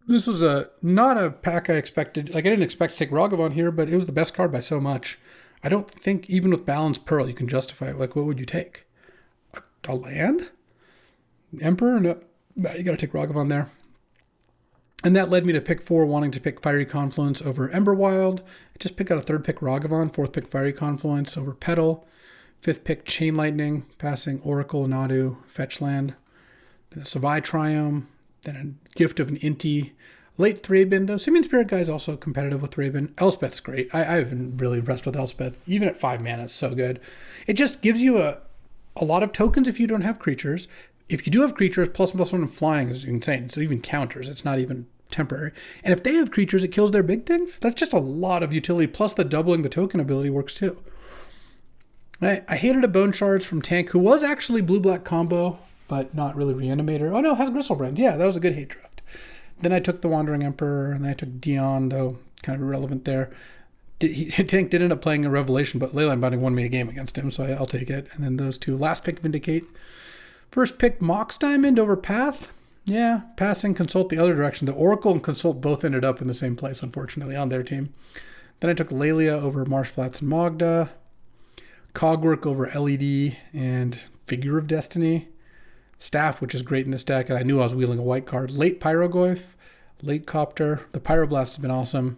This was not a pack I expected. Like I didn't expect to take Ragavan here, but it was the best card by so much. I don't think even with Balance Pearl you can justify it. Like what would you take? A land? Emperor? No, you got to take Ragavan there. And that led me to pick 4, wanting to pick Fiery Confluence over Emberwild. I just picked out a 3rd pick Ragavan, 4th pick Fiery Confluence over Petal, 5th pick Chain Lightning, passing Oracle, Nadu, Fetch Land, then a Savai Triumph, then a Gift of an Inti, late Thraben, though Simian Spirit Guy is also competitive with Thraben. Elspeth's great. I've been really impressed with Elspeth. Even at 5 mana, it's so good. It just gives you a lot of tokens if you don't have creatures. If you do have creatures, +1/+1 and flying is insane. So even counters, it's not even temporary. And if they have creatures, it kills their big things. That's just a lot of utility. Plus the doubling the token ability works too. I hated a Bone Shards from Tank, who was actually blue-black combo, but not really Reanimator. Oh no, has Gristlebrand. Yeah, that was a good hate draft. Then I took the Wandering Emperor, and then I took Dion, though kind of irrelevant there. Tank did end up playing a Revelation, but Leyline Binding won me a game against him, so I'll take it. And then those 2. Last pick, Vindicate. First pick, Mox Diamond over Path. Yeah, passing Consult the other direction. The Oracle and Consult both ended up in the same place, unfortunately, on their team. Then I took Lelia over Marsh Flats and Mogda. Cogwork over LED and Figure of Destiny. Staff, which is great in this deck, and I knew I was wheeling a white card. Late Pyrogoyf, late Copter. The Pyroblast has been awesome.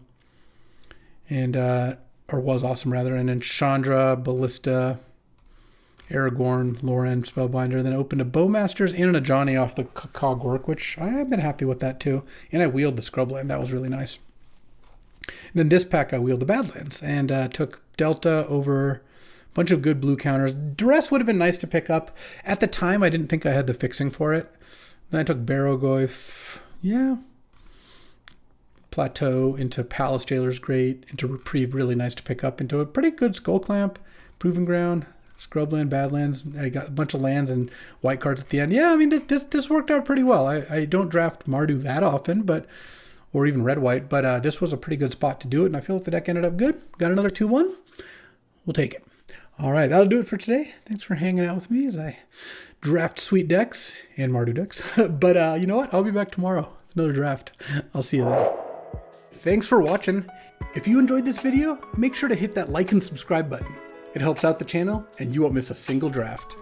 And, or was awesome rather. And then Chandra, Ballista, Aragorn, Loren, Spellbinder. Then opened a Bowmasters and a Johnny off the Cogwork, which I have been happy with that too. And I wheeled the Scrubland. That was really nice. And then this pack I wheeled the Badlands and took Delta over a bunch of good blue counters. Duress would have been nice to pick up. At the time, I didn't think I had the fixing for it. Then I took Barrogoyf. Yeah. Plateau into Palace Jailer's great. Into Reprieve, really nice to pick up. Into a pretty good Skull Clamp. Proving Ground. Scrubland, Badlands. I got a bunch of lands and white cards at the end. Yeah, I mean, this worked out pretty well. I don't draft Mardu that often, or even red-white, but this was a pretty good spot to do it, and I feel like the deck ended up good. Got another 2-1. We'll take it. All right, that'll do it for today. Thanks for hanging out with me as I draft sweet decks and Mardu decks. But you know what? I'll be back tomorrow with another draft. I'll see you then. Thanks for watching. If you enjoyed this video, make sure to hit that like and subscribe button. It helps out the channel, and you won't miss a single draft.